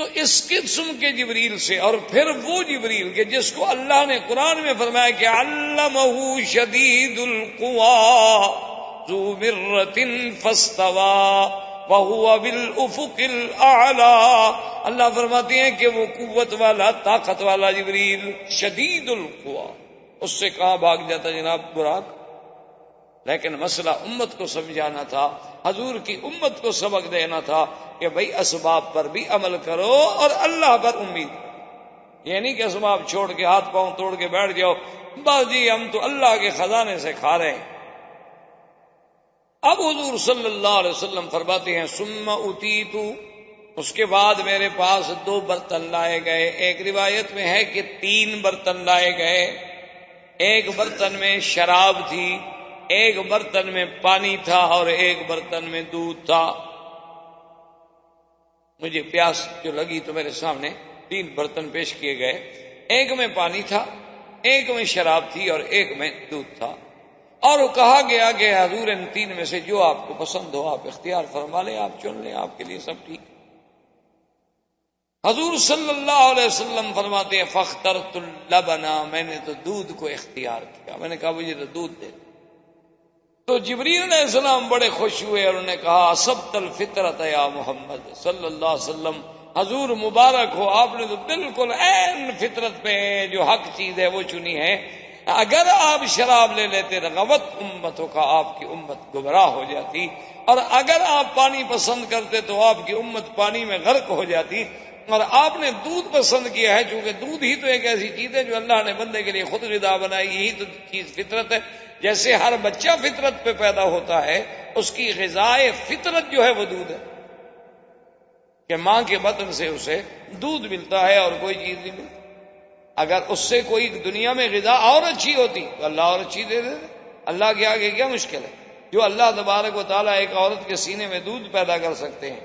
تو اس قسم کے جبریل سے، اور پھر وہ جبریل کہ جس کو اللہ نے قرآن میں فرمایا کہ علمہ شدید القویٰ ذو مرۃ فاستویٰ وہو بالافق الاعلیٰ، اللہ فرماتے ہیں کہ وہ قوت والا، طاقت والا جبریل شدید القویٰ، اس سے کہاں بھاگ جاتا جناب براق؟ لیکن مسئلہ امت کو سمجھانا تھا، حضور کی امت کو سبق دینا تھا کہ بھئی اسباب پر بھی عمل کرو اور اللہ پر امید، یہ نہیں کہ اسباب چھوڑ کے ہاتھ پاؤں توڑ کے بیٹھ جاؤ بس جی ہم تو اللہ کے خزانے سے کھا رہے ہیں۔ اب حضور صلی اللہ علیہ وسلم فرماتے ہیں ثم اتیت، اس کے بعد میرے پاس 2 برتن لائے گئے، ایک روایت میں ہے کہ 3 برتن لائے گئے، ایک برتن میں شراب تھی، ایک برتن میں پانی تھا اور ایک برتن میں دودھ تھا۔ مجھے پیاس جو لگی تو میرے سامنے 3 برتن پیش کیے گئے، ایک میں پانی تھا، ایک میں شراب تھی اور ایک میں دودھ تھا، اور کہا گیا کہ حضور ان 3 میں سے جو آپ کو پسند ہو آپ اختیار فرما لیں، آپ چن لیں، آپ کے لیے سب ٹھیک۔ حضور صلی اللہ علیہ وسلم فرماتے ہیں فاخترت اللبن، میں نے تو دودھ کو اختیار کیا، میں نے کہا مجھے تو دودھ دے۔ تو جبریل علیہ السلام بڑے خوش ہوئے اور انہوں نے کہا اصبت الفطرت یا محمد صلی اللہ علیہ وسلم، حضور مبارک ہو، آپ نے تو بالکل عین فطرت پہ جو حق چیز ہے وہ چنی ہے۔ اگر آپ شراب لے لیتے رغبت امتوں کا، آپ کی امت گمراہ ہو جاتی، اور اگر آپ پانی پسند کرتے تو آپ کی امت پانی میں غرق ہو جاتی، اور آپ نے دودھ پسند کیا ہے چونکہ دودھ ہی تو ایک ایسی چیز ہے جو اللہ نے بندے کے لیے خود غذا بنائی، یہی تو چیز فطرت ہے۔ جیسے ہر بچہ فطرت پہ پیدا ہوتا ہے، اس کی غذائے فطرت جو ہے وہ دودھ ہے، کہ ماں کے بطن سے اسے دودھ ملتا ہے اور کوئی چیز نہیں ملتی۔ اگر اس سے کوئی دنیا میں غذا اور اچھی ہوتی تو اللہ اور اچھی دے دیتے، اللہ کے آگے کیا مشکل ہے؟ جو اللہ تبارک و تعالیٰ ایک عورت کے سینے میں دودھ پیدا کر سکتے ہیں،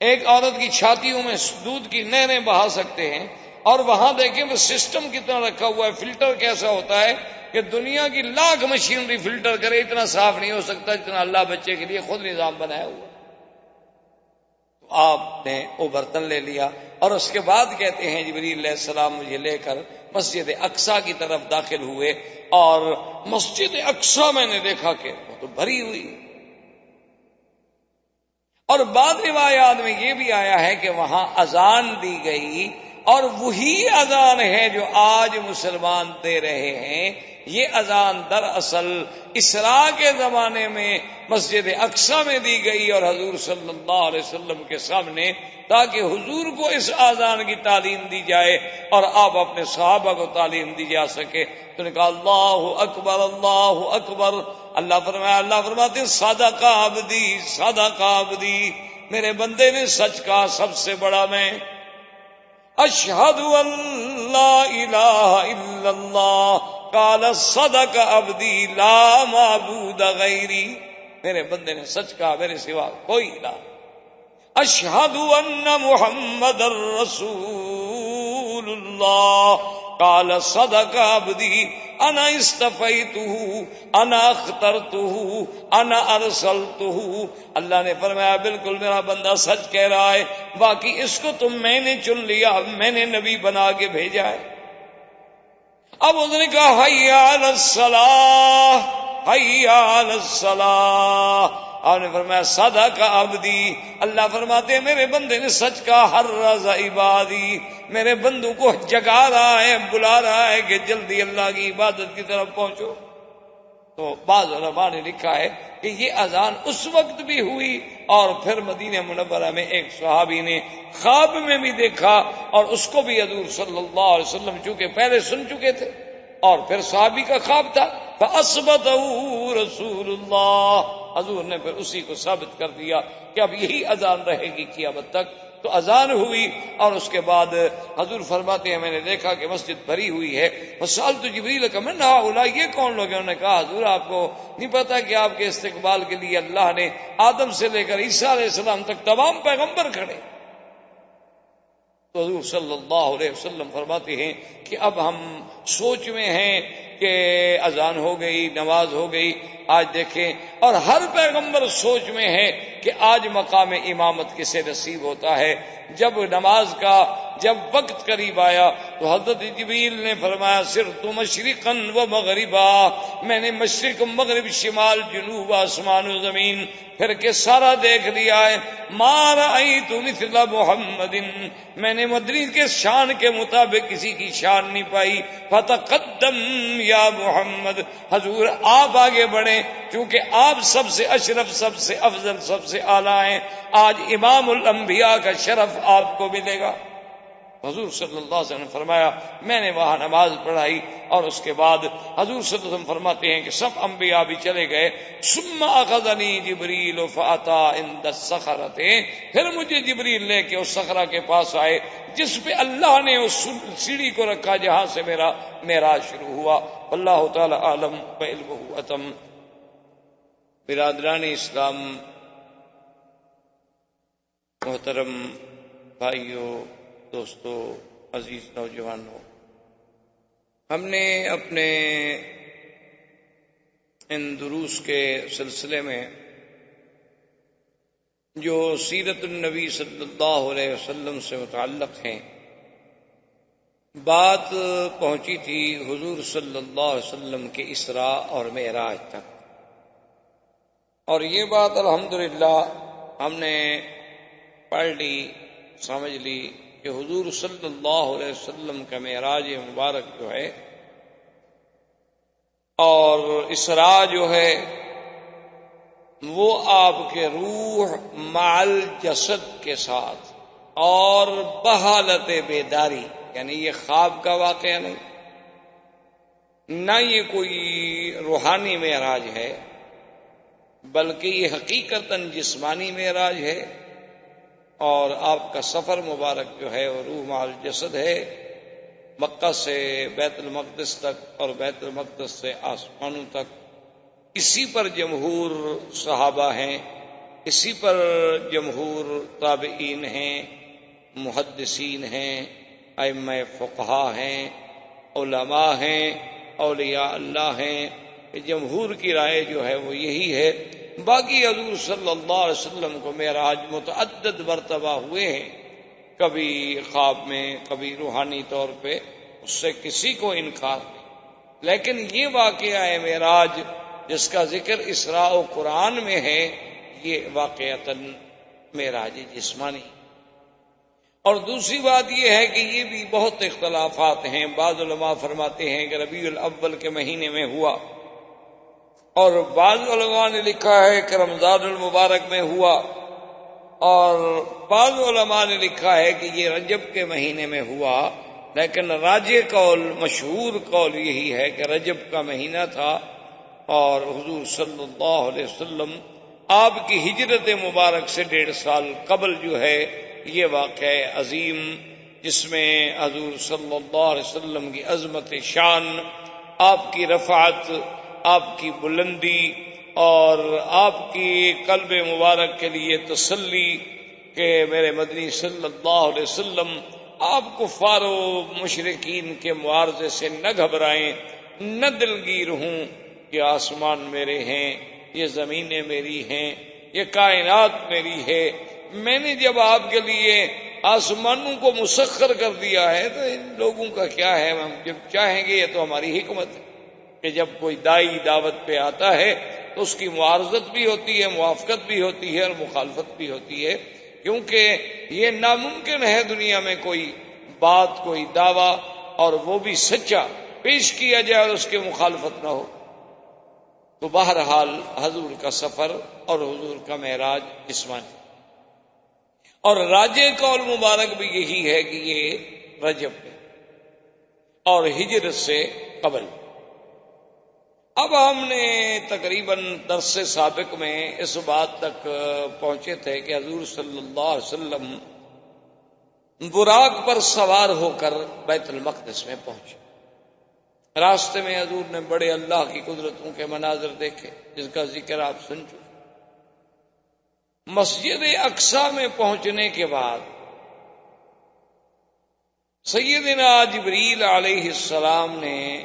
ایک عورت کی چھاتیوں میں دودھ کی نہریں بہا سکتے ہیں، اور وہاں دیکھیں وہ سسٹم کتنا رکھا ہوا ہے، فلٹر کیسا ہوتا ہے کہ دنیا کی لاکھ مشینری فلٹر کرے اتنا صاف نہیں ہو سکتا جتنا اللہ بچے کے لیے خود نظام بنایا ہوا۔ تو آپ نے وہ برتن لے لیا، اور اس کے بعد کہتے ہیں جبریل علیہ السلام مجھے لے کر مسجد اقصیٰ کی طرف داخل ہوئے، اور مسجد اقصیٰ میں نے دیکھا کہ وہ تو بھری ہوئی، اور بعض روایات میں یہ بھی آیا ہے کہ وہاں اذان دی گئی، اور وہی اذان ہے جو آج مسلمان دے رہے ہیں۔ یہ اذان دراصل اسراء کے زمانے میں مسجد اقصیٰ میں دی گئی اور حضور صلی اللہ علیہ وسلم کے سامنے، تاکہ حضور کو اس اذان کی تعلیم دی جائے اور آپ اپنے صحابہ کو تعلیم دی جا سکے۔ تو نے کہا اللہ اکبر اللہ اکبر، اللہ فرماتے ہیں صدق عبدی صدق عبدی، میرے بندے نے سچ کہا، سب سے بڑا میں اشہد ان لا الہ الا اللہ قال صدق عبدی لا معبود غیری، میرے بندے نے سچ کہا میرے سوا کوئی الہ۔ اشہد ان محمد رسول اللہ قال صدق عبدی انا استفیتہ انا اخترتہ انا ارسلتہ، اللہ نے فرمایا بالکل میرا بندہ سچ کہہ رہا ہے، باقی اس کو تو میں نے چن لیا، میں نے نبی بنا کے بھیجا ہے۔ اب اس نے کہا حی علی الصلاۃ حی علی الصلاۃ، آپ نے فرمایا صدق عبدی، اللہ فرماتے ہیں میرے بندے نے سچ کہا، حرز عبادی، میرے بندوں کو جگا رہا ہے، بلا رہا ہے کہ جلدی اللہ کی عبادت کی طرف پہنچو۔ تو بعض علماء نے لکھا ہے کہ یہ اذان اس وقت بھی ہوئی، اور پھر مدینہ منورہ میں ایک صحابی نے خواب میں بھی دیکھا، اور اس کو بھی حضور صلی اللہ علیہ وسلم چونکہ پہلے سن چکے تھے، اور پھر صحابی کا خواب تھا، فَأَثْبَتَهُ رسول اللہ، حضور نے پھر اسی کو ثابت کر دیا کہ اب یہی اذان رہے گی قیامت تک۔ تو اذان ہوئی، اور اس کے بعد حضور فرماتے ہیں میں نے دیکھا کہ مسجد بھری ہوئی ہے، وسألت جبریل من هؤلاء، یہ کون لوگ ہیں؟ انہوں نے کہا حضور آپ کو نہیں پتا کہ آپ کے استقبال کے لیے اللہ نے آدم سے لے کر عیسیٰ علیہ السلام تک تمام پیغمبر کھڑے، تو حضور صلی اللہ علیہ وسلم فرماتے ہیں کہ اب ہم سوچ میں ہیں کہ اذان ہو گئی، نماز ہو گئی، آج دیکھیں، اور ہر پیغمبر سوچ میں ہے کہ آج مقام امامت کسے نصیب ہوتا ہے۔ جب نماز کا جب وقت قریب آیا تو حضرت جبریل نے فرمایا صرت مشرقا و مغربا، میں نے مشرق مغرب شمال جنوب آسمان و زمین پھر کے سارا دیکھ لیا ہے، ما رأیت مثل محمد، میں نے مدنی کے شان کے مطابق کسی کی شان نہیں پائی، فتقدم یا محمد، حضور آپ آگے بڑھیں کیونکہ آپ سب سے اشرف، سب سے افضل، سب سے اعلیٰ ہیں، آج امام الانبیاء کا شرف آپ کو ملے گا۔ حضور صلی اللہ علیہ وسلم نے فرمایا میں نے وہاں نماز پڑھائی، اور اس کے بعد حضور صلی اللہ علیہ وسلم فرماتے ہیں کہ سب انبیاء بھی چلے گئے، ثم اخذنی جبریل فاتا عند الصخرۃ، پھر مجھے جبریل لے کے اس صخرہ کے پاس آئے جس پہ اللہ نے اس سیڑھی کو رکھا جہاں سے میرا معراج شروع ہوا۔ اللہ تعالی عالم وعلمہ اتم۔ برادران اسلام، محترم بھائیوں، دوستو، عزیز نوجوانوں، ہم نے اپنے ان دروس کے سلسلے میں جو سیرت النبی صلی اللہ علیہ وسلم سے متعلق ہیں بات پہنچی تھی حضور صلی اللہ علیہ وسلم کے اسراء اور معراج تک، اور یہ بات الحمدللہ ہم نے پڑھ لی، سمجھ لی کہ حضور صلی اللہ علیہ وسلم کا معراج مبارک جو ہے اور اسراء جو ہے وہ آپ کے روح مع الجسد کے ساتھ اور بحالت بیداری، یعنی یہ خواب کا واقعہ نہیں، نہ یہ کوئی روحانی معراج ہے، بلکہ یہ حقیقتاً جسمانی معراج ہے، اور آپ کا سفر مبارک جو ہے وہ روح مع الجسد ہے، مکہ سے بیت المقدس تک اور بیت المقدس سے آسمانوں تک۔ اسی پر جمہور صحابہ ہیں، اسی پر جمہور تابعین ہیں، محدثین ہیں، ائمہ فقہا ہیں، علماء ہیں، اولیاء اللہ ہیں، جمہور کی رائے جو ہے وہ یہی ہے۔ باقی حضور صلی اللہ علیہ وسلم کو معراج متعدد مرتبہ ہوئے ہیں، کبھی خواب میں، کبھی روحانی طور پہ، اس سے کسی کو انکار نہیں، لیکن یہ واقعہ ہے معراج جس کا ذکر اسراء و قرآن میں ہے، یہ واقعتاً معراج جسمانی۔ اور دوسری بات یہ ہے کہ یہ بھی بہت اختلافات ہیں، بعض علماء فرماتے ہیں کہ ربیع الاول کے مہینے میں ہوا، اور بعض علماء نے لکھا ہے کہ رمضان المبارک میں ہوا، اور بعض علماء نے لکھا ہے کہ یہ رجب کے مہینے میں ہوا، لیکن راجح قول، مشہور قول یہی ہے کہ رجب کا مہینہ تھا، اور حضور صلی اللہ علیہ وسلم آپ کی ہجرت مبارک سے 1.5 سال قبل جو ہے یہ واقعہ عظیم، جس میں حضور صلی اللہ علیہ وسلم کی عظمت شان، آپ کی رفعت، آپ کی بلندی، اور آپ کی قلب مبارک کے لیے تسلی کہ میرے مدنی صلی اللہ علیہ وسلم آپ کفار و مشرکین کے معارضے سے نہ گھبرائیں، نہ دلگیر ہوں کہ آسمان میرے ہیں، یہ زمینیں میری ہیں، یہ کائنات میری ہے، میں نے جب آپ کے لیے آسمانوں کو مسخر کر دیا ہے تو ان لوگوں کا کیا ہے، ہم جب چاہیں گے، یہ تو ہماری حکمت ہے کہ جب کوئی دائی دعوت پہ آتا ہے تو اس کی معارضت بھی ہوتی ہے، موافقت بھی ہوتی ہے، اور مخالفت بھی ہوتی ہے، کیونکہ یہ ناممکن ہے دنیا میں کوئی بات، کوئی دعویٰ، اور وہ بھی سچا پیش کیا جائے اور اس کی مخالفت نہ ہو۔ تو بہرحال حضور کا سفر اور حضور کا معراج جسمانی، اور راجح قول مبارک بھی یہی ہے کہ یہ رجب ہے اور ہجرت سے قبل۔ اب ہم نے تقریباً درس سابق میں اس بات تک پہنچے تھے کہ حضور صلی اللہ علیہ وسلم براق پر سوار ہو کر بیت المقدس میں پہنچے۔ راستے میں حضور نے بڑے اللہ کی قدرتوں کے مناظر دیکھے جس کا ذکر آپ سن چکے۔ مسجد اقصی میں پہنچنے کے بعد سیدنا جبریل علیہ السلام نے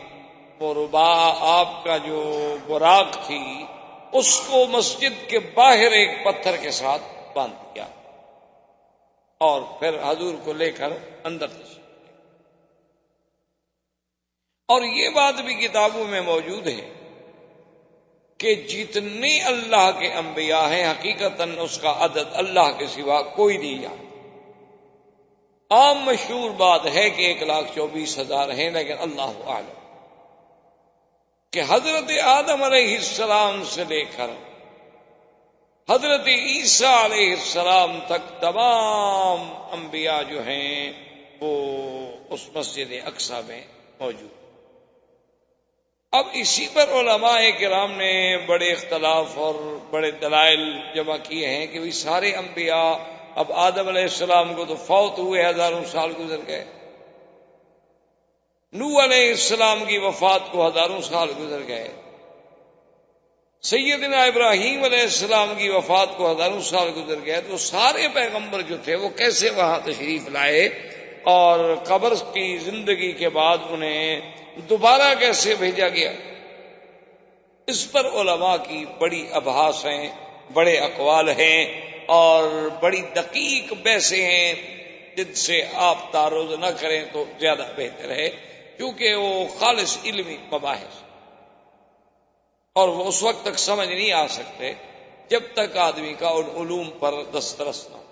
وہ ربا آپ کا جو براق تھی اس کو مسجد کے باہر ایک پتھر کے ساتھ باندھ دیا اور پھر حضور کو لے کر اندر تشریف لے گئے۔ اور یہ بات بھی کتابوں میں موجود ہے کہ جتنے اللہ کے انبیاء ہیں حقیقتاً اس کا عدد اللہ کے سوا کوئی نہیں جانتا۔ عام مشہور بات ہے کہ 1,24,000 ہیں، لیکن اللہ اعلم کہ حضرت آدم علیہ السلام سے لے کر حضرت عیسیٰ علیہ السلام تک تمام انبیاء جو ہیں وہ اس مسجد اقصی میں موجود۔ اب اسی پر علماء کرام نے بڑے اختلاف اور بڑے دلائل جمع کیے ہیں کہ سارے انبیاء، اب آدم علیہ السلام کو تو فوت ہوئے، ہزاروں سال گزر گئے، نوح علیہ السلام کی وفات کو ہزاروں سال گزر گئے، سیدنا ابراہیم علیہ السلام کی وفات کو ہزاروں سال گزر گئے، تو سارے پیغمبر جو تھے وہ کیسے وہاں تشریف لائے اور قبر کی زندگی کے بعد انہیں دوبارہ کیسے بھیجا گیا؟ اس پر علماء کی بڑی ابحاث ہیں، بڑے اقوال ہیں اور بڑی دقیق بحثیں ہیں جن سے آپ تعرض نہ کریں تو زیادہ بہتر ہے، کیونکہ وہ خالص علمی مباحث اور وہ اس وقت تک سمجھ نہیں آ سکتے جب تک آدمی کا ان علوم پر دسترس نہ ہو۔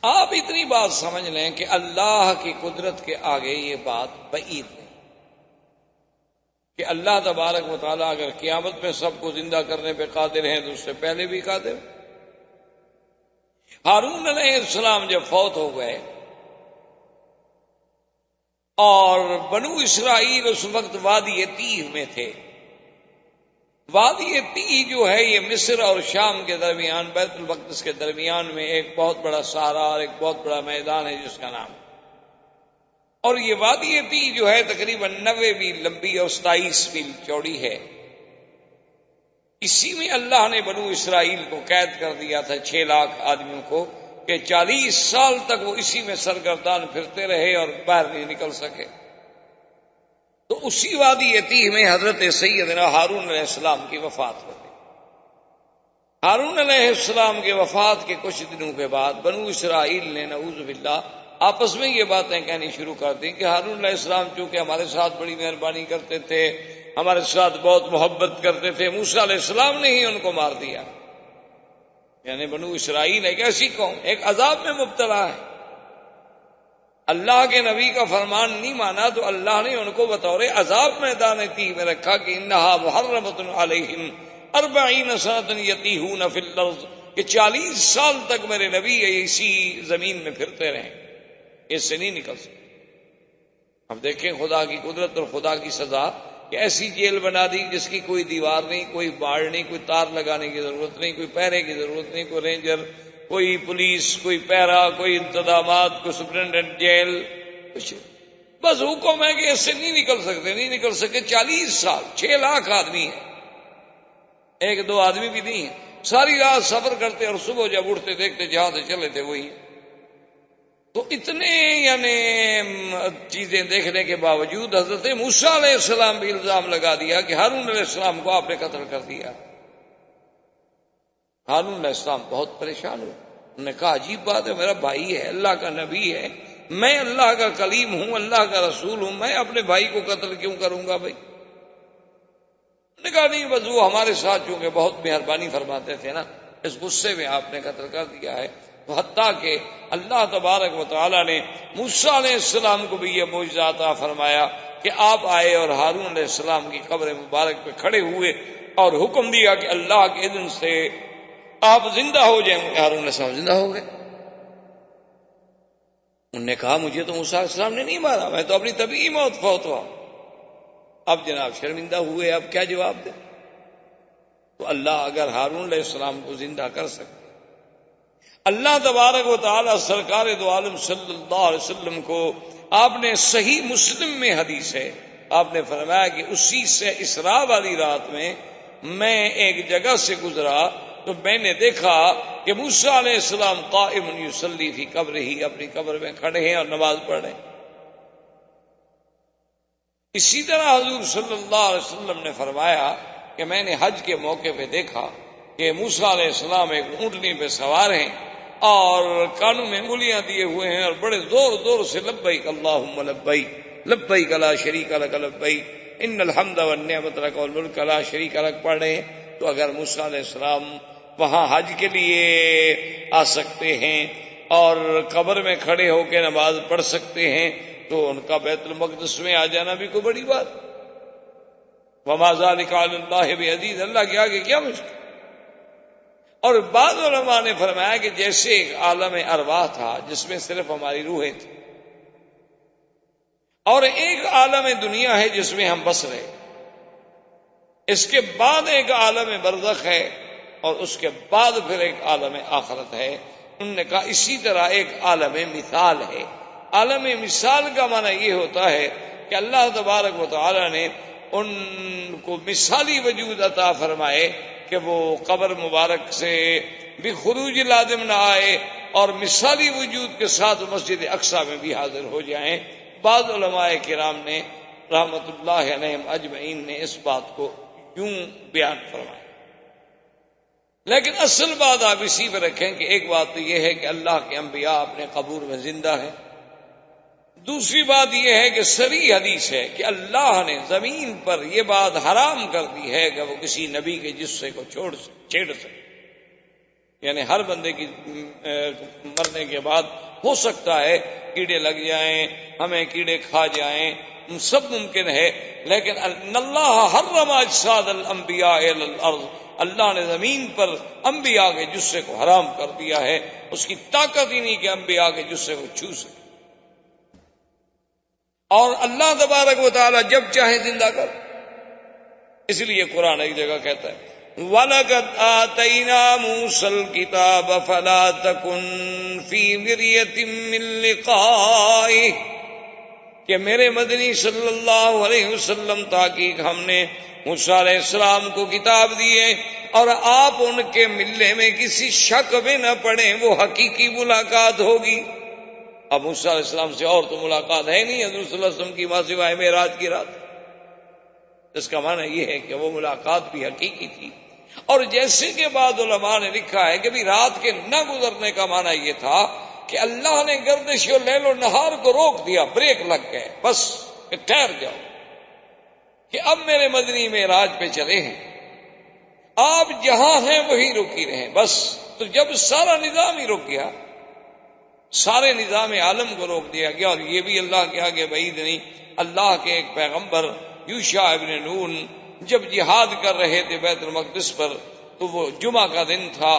آپ اتنی بات سمجھ لیں کہ اللہ کی قدرت کے آگے یہ بات بعید نہیں کہ اللہ تبارک و تعالیٰ اگر قیامت میں سب کو زندہ کرنے پہ قادر ہیں تو اس سے پہلے بھی قادر ہیں۔ ہارون علیہ السلام جب فوت ہو گئے اور بنو اسرائیل اس وقت وادی تیہ میں تھے، وادی تیہ جو ہے یہ مصر اور شام کے درمیان، بیت المقدس کے درمیان میں ایک بہت بڑا صحرا اور ایک بہت بڑا میدان ہے جس کا نام، اور یہ وادی تیہ جو ہے تقریباً 90 میل لمبی اور 27 میل چوڑی ہے۔ اسی میں اللہ نے بنو اسرائیل کو قید کر دیا تھا، 6 لاکھ آدمیوں کو، کہ 40 سال تک وہ اسی میں سرگردان پھرتے رہے اور باہر نہیں نکل سکے۔ تو اسی وادی تیہ میں حضرت سیدنا ہارون علیہ السلام کی وفات ہو گئی۔ ہارون علیہ السلام کے وفات کے کچھ دنوں کے بعد بنو اسرائیل نے نعوذ باللہ آپس میں یہ باتیں کہنی شروع کر دی کہ ہارون علیہ السلام چونکہ ہمارے ساتھ بڑی مہربانی کرتے تھے، ہمارے ساتھ بہت محبت کرتے تھے، موسیٰ علیہ السلام نے ہی ان کو مار دیا۔ یعنی بنو اسرائیل ایک ایسی قوم ایک عذاب میں مبتلا ہے، اللہ کے نبی کا فرمان نہیں مانا تو اللہ نے ان کو بطور عذاب میدان تیہ میں رکھا کہ انہا محرمۃ علیہم 40 سنۃ یتیہون فی الارض، کہ 40 سال تک میرے نبی اسی زمین میں پھرتے رہیں، اس سے نہیں نکل سکتے۔ اب دیکھیں خدا کی قدرت اور خدا کی سزا کہ ایسی جیل بنا دی جس کی کوئی دیوار نہیں، کوئی باڑ نہیں، کوئی تار لگانے کی ضرورت نہیں، کوئی پہرے کی ضرورت نہیں، کوئی رینجر، کوئی پولیس، کوئی پیرا، کوئی انتظامات، کوئی سپرنٹینڈنٹ جیل، کچھ بس حکم ہے کہ اس سے نہیں نکل سکتے، نہیں نکل سکے۔ 40 سال 6 لاکھ آدمی ہیں، 1-2 آدمی بھی نہیں ہیں، ساری رات سفر کرتے اور صبح جب اٹھتے دیکھتے جہاں سے چلے تھے وہی۔ تو اتنے یعنی چیزیں دیکھنے کے باوجود حضرت موسیٰ علیہ السلام بھی الزام لگا دیا کہ ہارون علیہ السلام کو آپ نے قتل کر دیا۔ ہارون علیہ السلام بہت پریشان ہوئے، انہوں نے کہا عجیب بات ہے، میرا بھائی ہے، اللہ کا نبی ہے، میں اللہ کا کلیم ہوں، اللہ کا رسول ہوں، میں اپنے بھائی کو قتل کیوں کروں گا بھائی؟ انہوں نے کہا نہیں، بس وہ ہمارے ساتھ چونکہ بہت مہربانی فرماتے تھے نا، اس غصے میں آپ نے قتل کر دیا ہے۔ حتیٰ کہ اللہ تبارک و تعالیٰ نے موسیٰ علیہ السلام کو بھی یہ معجزہ عطا فرمایا کہ آپ آئے اور ہارون علیہ السلام کی قبر مبارک پہ کھڑے ہوئے اور حکم دیا کہ اللہ کے اذن سے آپ زندہ ہو جائیں گے۔ ہارون علیہ السلام زندہ ہو گئے۔ انہوں نے کہا مجھے تو موسیٰ علیہ السلام نے نہیں مارا، میں تو اپنی طبیعی موت فوت ہوا۔ اب جناب شرمندہ ہوئے، اب کیا جواب دیں؟ تو اللہ اگر ہارون علیہ السلام کو زندہ کر سکتے، اللہ تبارک و تعالی سرکار دو عالم صلی اللہ علیہ وسلم کو آپ نے صحیح مسلم میں حدیث ہے، آپ نے فرمایا کہ اسی سے اسراء والی رات میں ایک جگہ سے گزرا تو میں نے دیکھا کہ موسیٰ علیہ السلام قائم یصلی فی قبرہ، اپنی قبر میں کھڑے ہیں اور نماز پڑھ رہے ہیں۔ اسی طرح حضور صلی اللہ علیہ وسلم نے فرمایا کہ میں نے حج کے موقع پہ دیکھا کہ موسیٰ علیہ السلام ایک اونٹنی پہ سوار ہیں اور کانوں میں انگلیاں دیے ہوئے ہیں اور بڑے زور زور سے لبیک اللہم لبیک لبیک لا شریک لک لبیک ان الحمد والنعمت لک والملک لا شریک لک پڑھ رہے ہیں۔ تو اگر موسیٰ علیہ السلام وہاں حج کے لیے آ سکتے ہیں اور قبر میں کھڑے ہو کے نماز پڑھ سکتے ہیں تو ان کا بیت المقدس میں آ جانا بھی کوئی بڑی بات۔ وما ذلک علی اللہ بعزیز، اللہ کے آگے کیا مشکل۔ اور بعض علماء نے فرمایا کہ جیسے ایک عالم ارواح تھا جس میں صرف ہماری روحیں تھیں، اور ایک عالم دنیا ہے جس میں ہم بس رہے، اس کے بعد ایک عالم برزخ ہے اور اس کے بعد پھر ایک عالم آخرت ہے۔ انہوں نے کہا اسی طرح ایک عالم مثال ہے۔ عالم مثال کا معنی یہ ہوتا ہے کہ اللہ تبارک و تعالی نے ان کو مثالی وجود عطا فرمائے کہ وہ قبر مبارک سے بھی خروج لازم نہ آئے اور مثالی وجود کے ساتھ مسجد اقصی میں بھی حاضر ہو جائیں۔ بعض علماء کرام نے رحمت اللہ علیہم اجمعین نے اس بات کو یوں بیان فرمایا، لیکن اصل بات آپ اسی پہ رکھیں کہ ایک بات تو یہ ہے کہ اللہ کے انبیاء اپنے قبور میں زندہ ہیں، دوسری بات یہ ہے کہ صریح حدیث ہے کہ اللہ نے زمین پر یہ بات حرام کر دی ہے کہ وہ کسی نبی کے جسے کو چھیڑ سکے، یعنی ہر بندے کی مرنے کے بعد ہو سکتا ہے کیڑے لگ جائیں، ہمیں کیڑے کھا جائیں، سب ممکن ہے، لیکن اللہ حرم اجساد الانبیاء علی الارض، اللہ نے زمین پر انبیاء کے جسے کو حرام کر دیا ہے، اس کی طاقت ہی نہیں کہ انبیاء کے جسے کو چھو سکے۔ اور اللہ تبارک و تعالی جب چاہے زندہ کر، اس لیے قرآن ایک جگہ کہتا ہے وَلَقَدْ آتَيْنَا مُوسَى الْكِتَابَ فَلَا تَكُنْ فِي مِرْيَةٍ مِّن لِقَائِهِ، کہ میرے مدنی صلی اللہ علیہ وسلم تحقیق ہم نے موسیٰ علیہ السلام کو کتاب دی ہے اور آپ ان کے ملنے میں کسی شک میں نہ پڑیں، وہ حقیقی ملاقات ہوگی۔ اب موسیٰ علیہ السلام سے اور تو ملاقات ہے نہیں حضور صلی اللہ علیہ وسلم کی ماں سوائے معراج کی رات، اس کا معنی یہ ہے کہ وہ ملاقات بھی حقیقی تھی۔ اور جیسے کہ بعض علماء نے لکھا ہے کہ بھی رات کے نہ گزرنے کا معنی یہ تھا کہ اللہ نے گردش و لیل و نہار کو روک دیا، بریک لگ گئے، بس کہ ٹھہر جاؤ کہ اب میرے مدنی معراج پہ چلے ہیں، آپ جہاں ہیں وہی رکی رہیں بس۔ تو جب سارا نظام ہی رک گیا، سارے نظام عالم کو روک دیا گیا، اور یہ بھی اللہ کے آگے بعید نہیں، اللہ کے ایک پیغمبر یوشع ابن نون جب جہاد کر رہے تھے بیت المقدس پر، تو وہ جمعہ کا دن تھا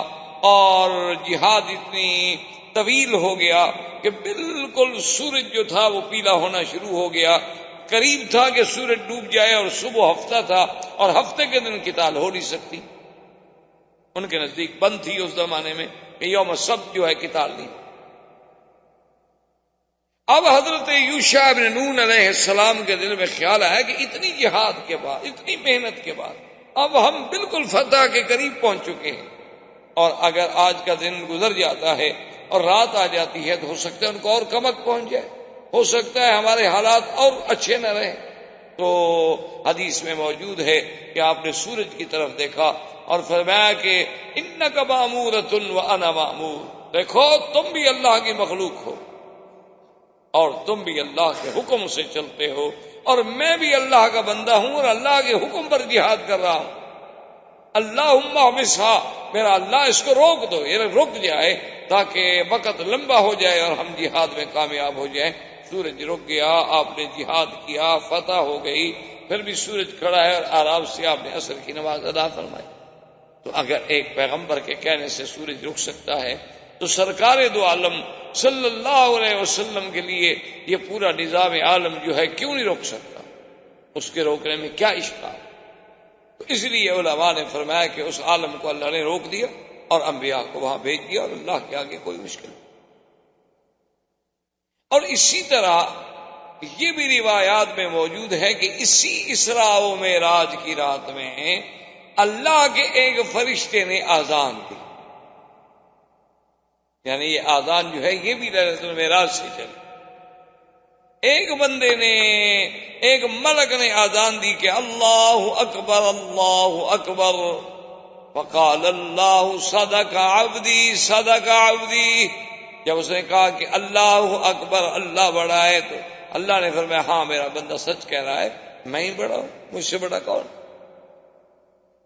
اور جہاد اتنی طویل ہو گیا کہ بالکل سورج جو تھا وہ پیلا ہونا شروع ہو گیا، قریب تھا کہ سورج ڈوب جائے، اور صبح ہفتہ تھا اور ہفتے کے دن قتال ہو نہیں سکتی، ان کے نزدیک بند تھی اس زمانے میں کہ یوم السبت جو ہے قتال نہیں۔ اب حضرت یوشع ابن نون علیہ السلام کے دل میں خیال آیا کہ اتنی جہاد کے بعد، اتنی محنت کے بعد اب ہم بالکل فتح کے قریب پہنچ چکے ہیں، اور اگر آج کا دن گزر جاتا ہے اور رات آ جاتی ہے تو ہو سکتا ہے ان کو اور کمک پہنچ جائے، ہو سکتا ہے ہمارے حالات اور اچھے نہ رہیں۔ تو حدیث میں موجود ہے کہ آپ نے سورج کی طرف دیکھا اور فرمایا کہ انک مامورۃ وانا مامور، دیکھو تم بھی اللہ کی مخلوق ہو اور تم بھی اللہ کے حکم سے چلتے ہو، اور میں بھی اللہ کا بندہ ہوں اور اللہ کے حکم پر جہاد کر رہا ہوں۔ اللہم احبسھا، میرا اللہ اس کو روک دو، یہ رک جائے تاکہ وقت لمبا ہو جائے اور ہم جہاد میں کامیاب ہو جائیں۔ سورج رک گیا، آپ نے جہاد کیا، فتح ہو گئی، پھر بھی سورج کھڑا ہے اور آرام سے آپ نے عصر کی نماز ادا فرمائی۔ تو اگر ایک پیغمبر کے کہنے سے سورج رک سکتا ہے تو سرکار دو عالم صلی اللہ علیہ وسلم کے لیے یہ پورا نظام عالم جو ہے کیوں نہیں روک سکتا؟ اس کے روکنے میں کیا اشکال؟ تو اس لیے علماء نے فرمایا کہ اس عالم کو اللہ نے روک دیا اور انبیاء کو وہاں بھیج دیا، اور اللہ کے آگے کوئی مشکل نہیں۔ اور اسی طرح یہ بھی روایات میں موجود ہے کہ اسی اسراء و معراج کی رات میں اللہ کے ایک فرشتے نے آذان دی، یعنی یہ آذان جو ہے یہ بھی لیلۃ المعراج سے چلی۔ ایک بندے نے، ایک ملک نے آذان دی کہ اللہ اکبر اللہ اکبر، فقال اللہ صدق عبدی صدق عبدی۔ جب اس نے کہا کہ اللہ اکبر اللہ بڑا ہے تو اللہ نے فرمایا ہاں میرا بندہ سچ کہہ رہا ہے، میں ہی بڑا ہوں، مجھ سے بڑا کون؟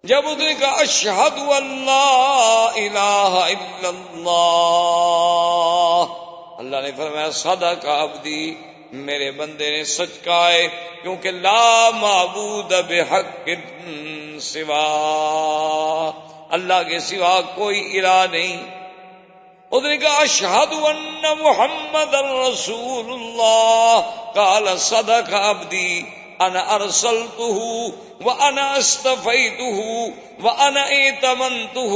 جب اس نے کہا اشہد ان لا الہ الا اللہ، اللہ نے فرمایا صدق عبدی، میرے بندے نے سچ کہا ہے، کیونکہ لا معبود بحق سوا، اللہ کے سوا کوئی الہ نہیں۔ اس نے کہا اشہد ان محمد رسول اللہ، قال صدق عبدی انا ارسلته وانا اصطفیته وانا ائتمنته۔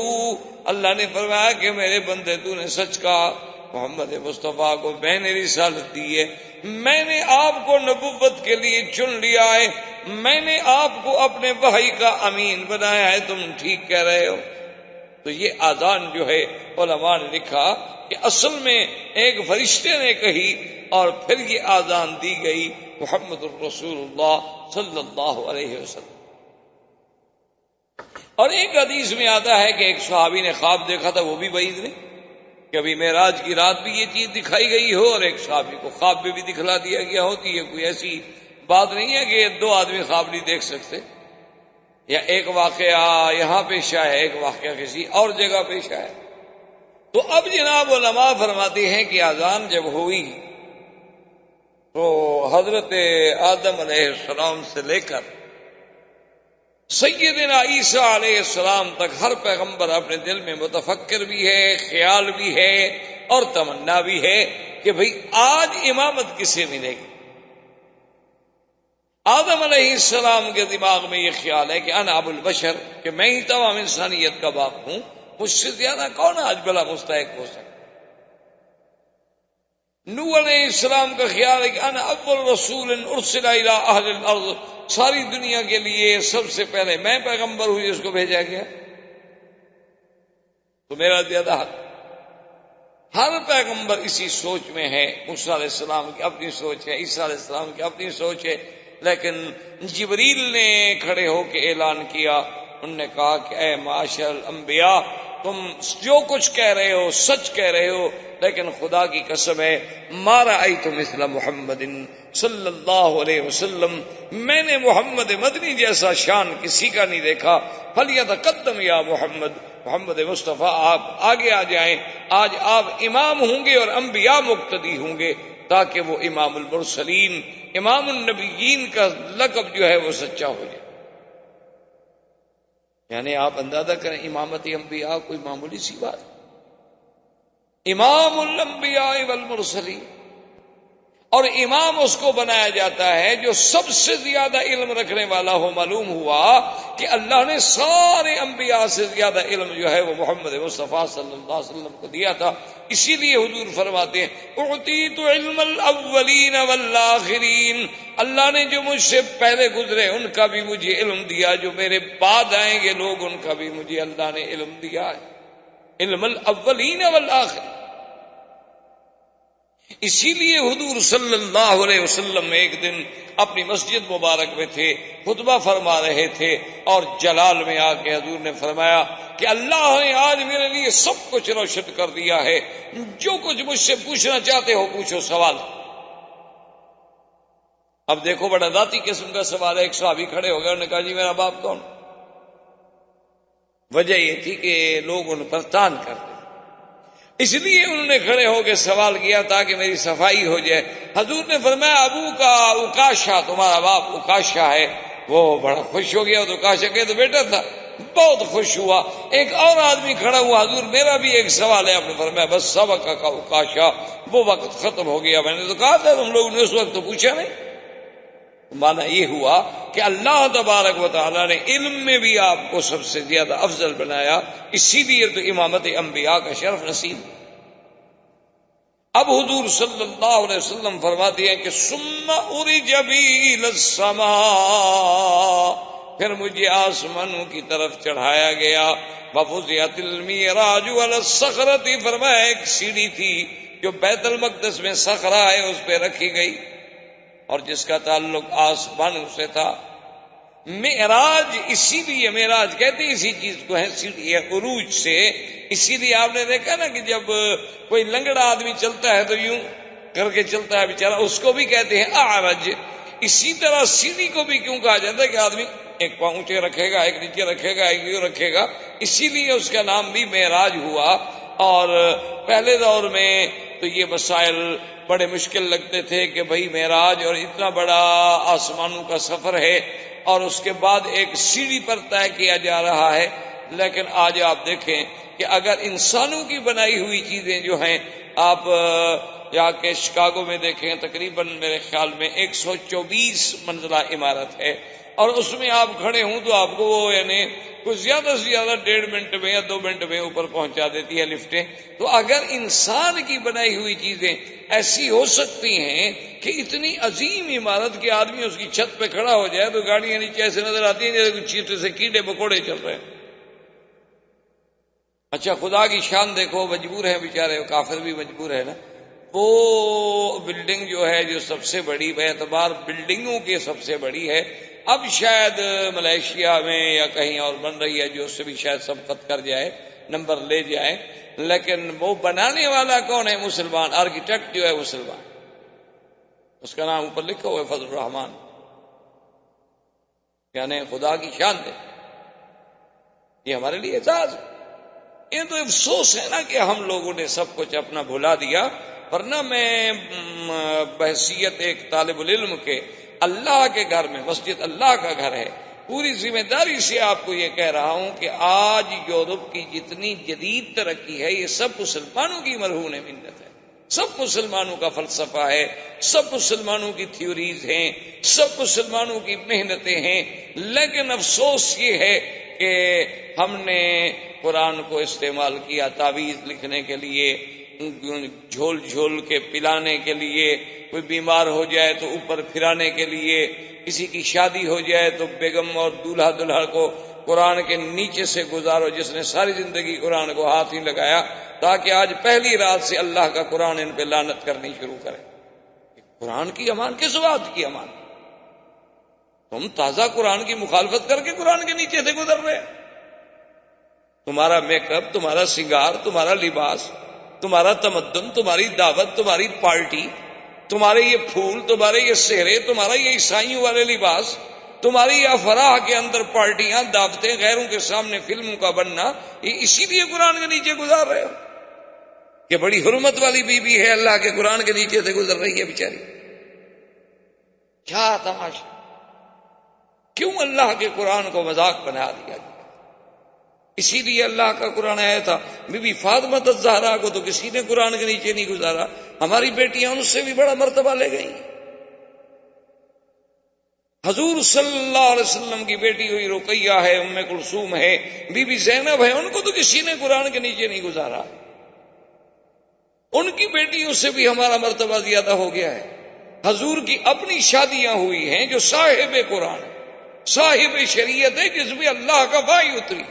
اللہ نے فرمایا کہ میرے بندے تو نے سچ کہا، محمد مصطفیٰ کو میں نے رسالت دی ہے، میں نے آپ کو نبوت کے لیے چن لیا ہے، میں نے آپ کو اپنے وحی کا امین بنایا ہے، تم ٹھیک کہہ رہے ہو۔ تو یہ آذان جو ہے علماء نے لکھا کہ اصل میں ایک فرشتے نے کہی اور پھر یہ آذان دی گئی محمد الرسول اللہ صلی اللہ علیہ وسلم۔ اور ایک حدیث میں آتا ہے کہ ایک صحابی نے خواب دیکھا تھا، وہ بھی بعید نہیں، کبھی معراج کی رات بھی یہ چیز دکھائی گئی ہو اور ایک صحابی کو خواب میں بھی دکھلا دیا گیا ہوتی ہے، کوئی ایسی بات نہیں ہے کہ دو آدمی خواب نہیں دیکھ سکتے، یا ایک واقعہ یہاں پیش آیا ہے، ایک واقعہ کسی اور جگہ پیش آیا۔ تو اب جناب علماء فرماتے ہیں کہ اذان جب ہوئی تو حضرت آدم علیہ السلام سے لے کر سیدنا عیسیٰ علیہ السلام تک ہر پیغمبر اپنے دل میں متفکر بھی ہے، خیال بھی ہے اور تمنا بھی ہے کہ بھئی آج امامت کسے ملے گی۔ آدم علیہ السلام کے دماغ میں یہ خیال ہے کہ انا ابو البشر، کہ میں ہی تمام انسانیت کا باپ ہوں، مجھ سے زیادہ کون آج بلا مستحق ہو سکتا۔ نوح علیہ السلام کا خیال ہے کہ انا اول رسول ارسل الی اہل الارض، ساری دنیا کے لیے سب سے پہلے میں پیغمبر ہوں جس کو بھیجا گیا، تو میرا زیادہ حق۔ ہر پیغمبر اسی سوچ میں ہے، موسیٰ علیہ السلام کی اپنی سوچ ہے، عیسیٰ علیہ السلام کی اپنی سوچ ہے، لیکن جبریل نے کھڑے ہو کے اعلان کیا، انہوں نے کہا کہ اے معاشر الانبیاء، تم جو کچھ کہہ رہے ہو سچ کہہ رہے ہو، لیکن خدا کی قسم ہے ما رأیت مثل محمد صلی اللہ علیہ وسلم، میں نے محمد مدنی جیسا شان کسی کا نہیں دیکھا، فلیتقدم یا محمد، محمد مصطفیٰ آپ آگے آ جائیں، آج آپ امام ہوں گے اور انبیاء مقتدی ہوں گے، تاکہ وہ امام المرسلین، امام النبیین کا لقب جو ہے وہ سچا ہو جائے۔ یعنی آپ اندازہ کریں امامت انبیاء کوئی معمولی سی بات، امام الانبیاء والمرسلین، اور امام اس کو بنایا جاتا ہے جو سب سے زیادہ علم رکھنے والا ہو۔ معلوم ہوا کہ اللہ نے سارے انبیاء سے زیادہ علم جو ہے وہ محمد مصطفیٰ صلی اللہ علیہ وسلم کو دیا تھا، اسی لیے حضور فرماتے ہیں اعطیت علم الاولین والآخرین، اللہ نے جو مجھ سے پہلے گزرے ان کا بھی مجھے علم دیا، جو میرے بعد آئیں گے لوگ ان کا بھی مجھے اللہ نے علم دیا ہے، علم الاولین والآخرین۔ اسی لیے حضور صلی اللہ علیہ وسلم ایک دن اپنی مسجد مبارک میں تھے، خطبہ فرما رہے تھے، اور جلال میں آ کے حضور نے فرمایا کہ اللہ نے آج میرے لیے سب کچھ روشن کر دیا ہے، جو کچھ مجھ سے پوچھنا چاہتے ہو پوچھو سوال۔ اب دیکھو بڑا ذاتی قسم کا سوال ہے، ایک صحابی کھڑے ہو گئے، انہوں نے کہا جی میرا باپ کون؟ وجہ یہ تھی کہ لوگ ان پر تان کرتے، اس لیے انہوں نے کھڑے ہو کے سوال کیا تاکہ میری صفائی ہو جائے۔ حضور نے فرمایا ابو کا اکاشا، تمہارا باپ اکاشا ہے۔ وہ بڑا خوش ہو گیا، تو اکاشا کے تو بیٹا تھا، بہت خوش ہوا۔ ایک اور آدمی کھڑا ہوا، حضور میرا بھی ایک سوال ہے۔ آپ نے فرمایا بس سبق کا اکاشا، وہ وقت ختم ہو گیا، میں نے تو کہا تھا تم لوگوں نے اس وقت تو پوچھا نہیں۔ مانا یہ ہوا کہ اللہ تبارک و تعالیٰ نے علم میں بھی آپ کو سب سے زیادہ افضل بنایا، اسی لیے تو امامت انبیاء کا شرف نصیب۔ اب حضور صلی اللہ علیہ وسلم فرماتے ہیں کہ ثم عرج بی الی السماء، پھر مجھے آسمانوں کی طرف چڑھایا گیا. وفزعت المعراج علی الصخرۃ، فرمایا ایک سیڑھی تھی جو بیت المقدس میں صخرہ ہے اس پہ رکھی گئی اور جس کا تعلق آسمانوں سے تھا. معراج اسی لیے معراج کہتے ہیں اسی چیز کو ہے، سیڑھی عروج سے. اسی لیے آپ نے دیکھا نا کہ جب کوئی لنگڑا آدمی چلتا ہے تو یوں کر کے چلتا ہے بیچارہ، اس کو بھی کہتے ہیں اعرج. اسی طرح سیڑھی کو بھی کیوں کہا جاتا ہے کہ آدمی ایک پاؤں اونچے رکھے گا، ایک نیچے رکھے گا، ایک یوں رکھے گا، اسی لیے اس کا نام بھی معراج ہوا. اور پہلے دور میں تو یہ مسائل بڑے مشکل لگتے تھے کہ بھئی معراج اور اتنا بڑا آسمانوں کا سفر ہے اور اس کے بعد ایک سیڑھی پر طے کیا جا رہا ہے. لیکن آج آپ دیکھیں کہ اگر انسانوں کی بنائی ہوئی چیزیں جو ہیں، آپ جا کے شکاگو میں دیکھیں، تقریباً میرے خیال میں 124 منزلہ عمارت ہے اور اس میں آپ کھڑے ہوں تو آپ کو وہ یعنی کچھ زیادہ سے زیادہ 1.5 منٹ میں یا 2 منٹ میں اوپر پہنچا دیتی ہے لفٹیں. تو اگر انسان کی بنائی ہوئی چیزیں ایسی ہو سکتی ہیں کہ اتنی عظیم عمارت کے آدمی اس کی چھت پہ کھڑا ہو جائے تو گاڑیاں نیچے ایسے نظر آتی ہیں جیسے کچھ چیٹے سے کیڑے مکوڑے چل رہے ہیں. اچھا خدا کی شان دیکھو، مجبور ہے بیچارے، کافر بھی مجبور ہے نا. وہ بلڈنگ جو ہے جو سب سے بڑی بے اعتبار بلڈنگوں کی سب سے بڑی ہے، اب شاید ملیشیا میں یا کہیں اور بن رہی ہے جو اس سے بھی شاید سبقت کر جائے، نمبر لے جائے. لیکن وہ بنانے والا کون ہے؟ مسلمان. آرکیٹیکٹ جو ہے مسلمان، اس کا نام اوپر لکھا ہوا ہے فضل الرحمان. یعنی خدا کی شان دے، یہ ہمارے لیے اعزاز ہے. یہ تو افسوس ہے نا کہ ہم لوگوں نے سب کچھ اپنا بھلا دیا. ورنہ میں بحیثیت ایک طالب العلم کے اللہ کے گھر میں، مسجد اللہ کا گھر ہے، پوری ذمہ داری سے آپ کو یہ کہہ رہا ہوں کہ آج یورپ کی جتنی جدید ترقی ہے یہ سب مسلمانوں کی مرہون منت ہے، سب مسلمانوں کا فلسفہ ہے، سب مسلمانوں کی تھیوریز ہیں، سب مسلمانوں کی محنتیں ہیں. لیکن افسوس یہ ہے کہ ہم نے قرآن کو استعمال کیا تعویذ لکھنے کے لیے، جھول جھول کے پلانے کے لیے، کوئی بیمار ہو جائے تو اوپر پھرانے کے لیے، کسی کی شادی ہو جائے تو بیگم اور دولہا دلہا کو قرآن کے نیچے سے گزارو، جس نے ساری زندگی قرآن کو ہاتھ ہی لگایا تاکہ آج پہلی رات سے اللہ کا قرآن ان پہ لعنت کرنی شروع کرے. قرآن کی امان کس بات کی امان؟ تم تازہ قرآن کی مخالفت کر کے قرآن کے نیچے سے گزر رہے. تمہارا میک اپ، تمہارا سنگار، تمہارا لباس، تمہارا تمدن، تمہاری دعوت، تمہاری پارٹی، تمہارے یہ پھول، تمہارے یہ سہرے، تمہارا یہ عیسائیوں والے لباس، تمہاری یہ افراح کے اندر پارٹیاں، دعوتیں، غیروں کے سامنے فلموں کا بننا، یہ اسی لیے قرآن کے نیچے گزار رہے ہو کہ بڑی حرمت والی بیوی ہے اللہ کے قرآن کے نیچے سے گزر رہی ہے بیچاری. کیا تماشا! کیوں اللہ کے قرآن کو مذاق بنا دیا گیا؟ اسی لیے اللہ کا قرآن آیا تھا. بی بی فاطمہ الزہرا کو تو کسی نے قرآن کے نیچے نہیں گزارا، ہماری بیٹیاں ان سے بھی بڑا مرتبہ لے گئیں. حضور صلی اللہ علیہ وسلم کی بیٹی ہوئی رقیہ ہے، ام کلثوم ہے، بی بی زینب ہے، ان کو تو کسی نے قرآن کے نیچے نہیں گزارا. ان کی بیٹیوں سے بھی ہمارا مرتبہ زیادہ ہو گیا ہے. حضور کی اپنی شادیاں ہوئی ہیں جو صاحب قرآن، صاحب شریعت ہے، جس میں اللہ کا وحی اتری.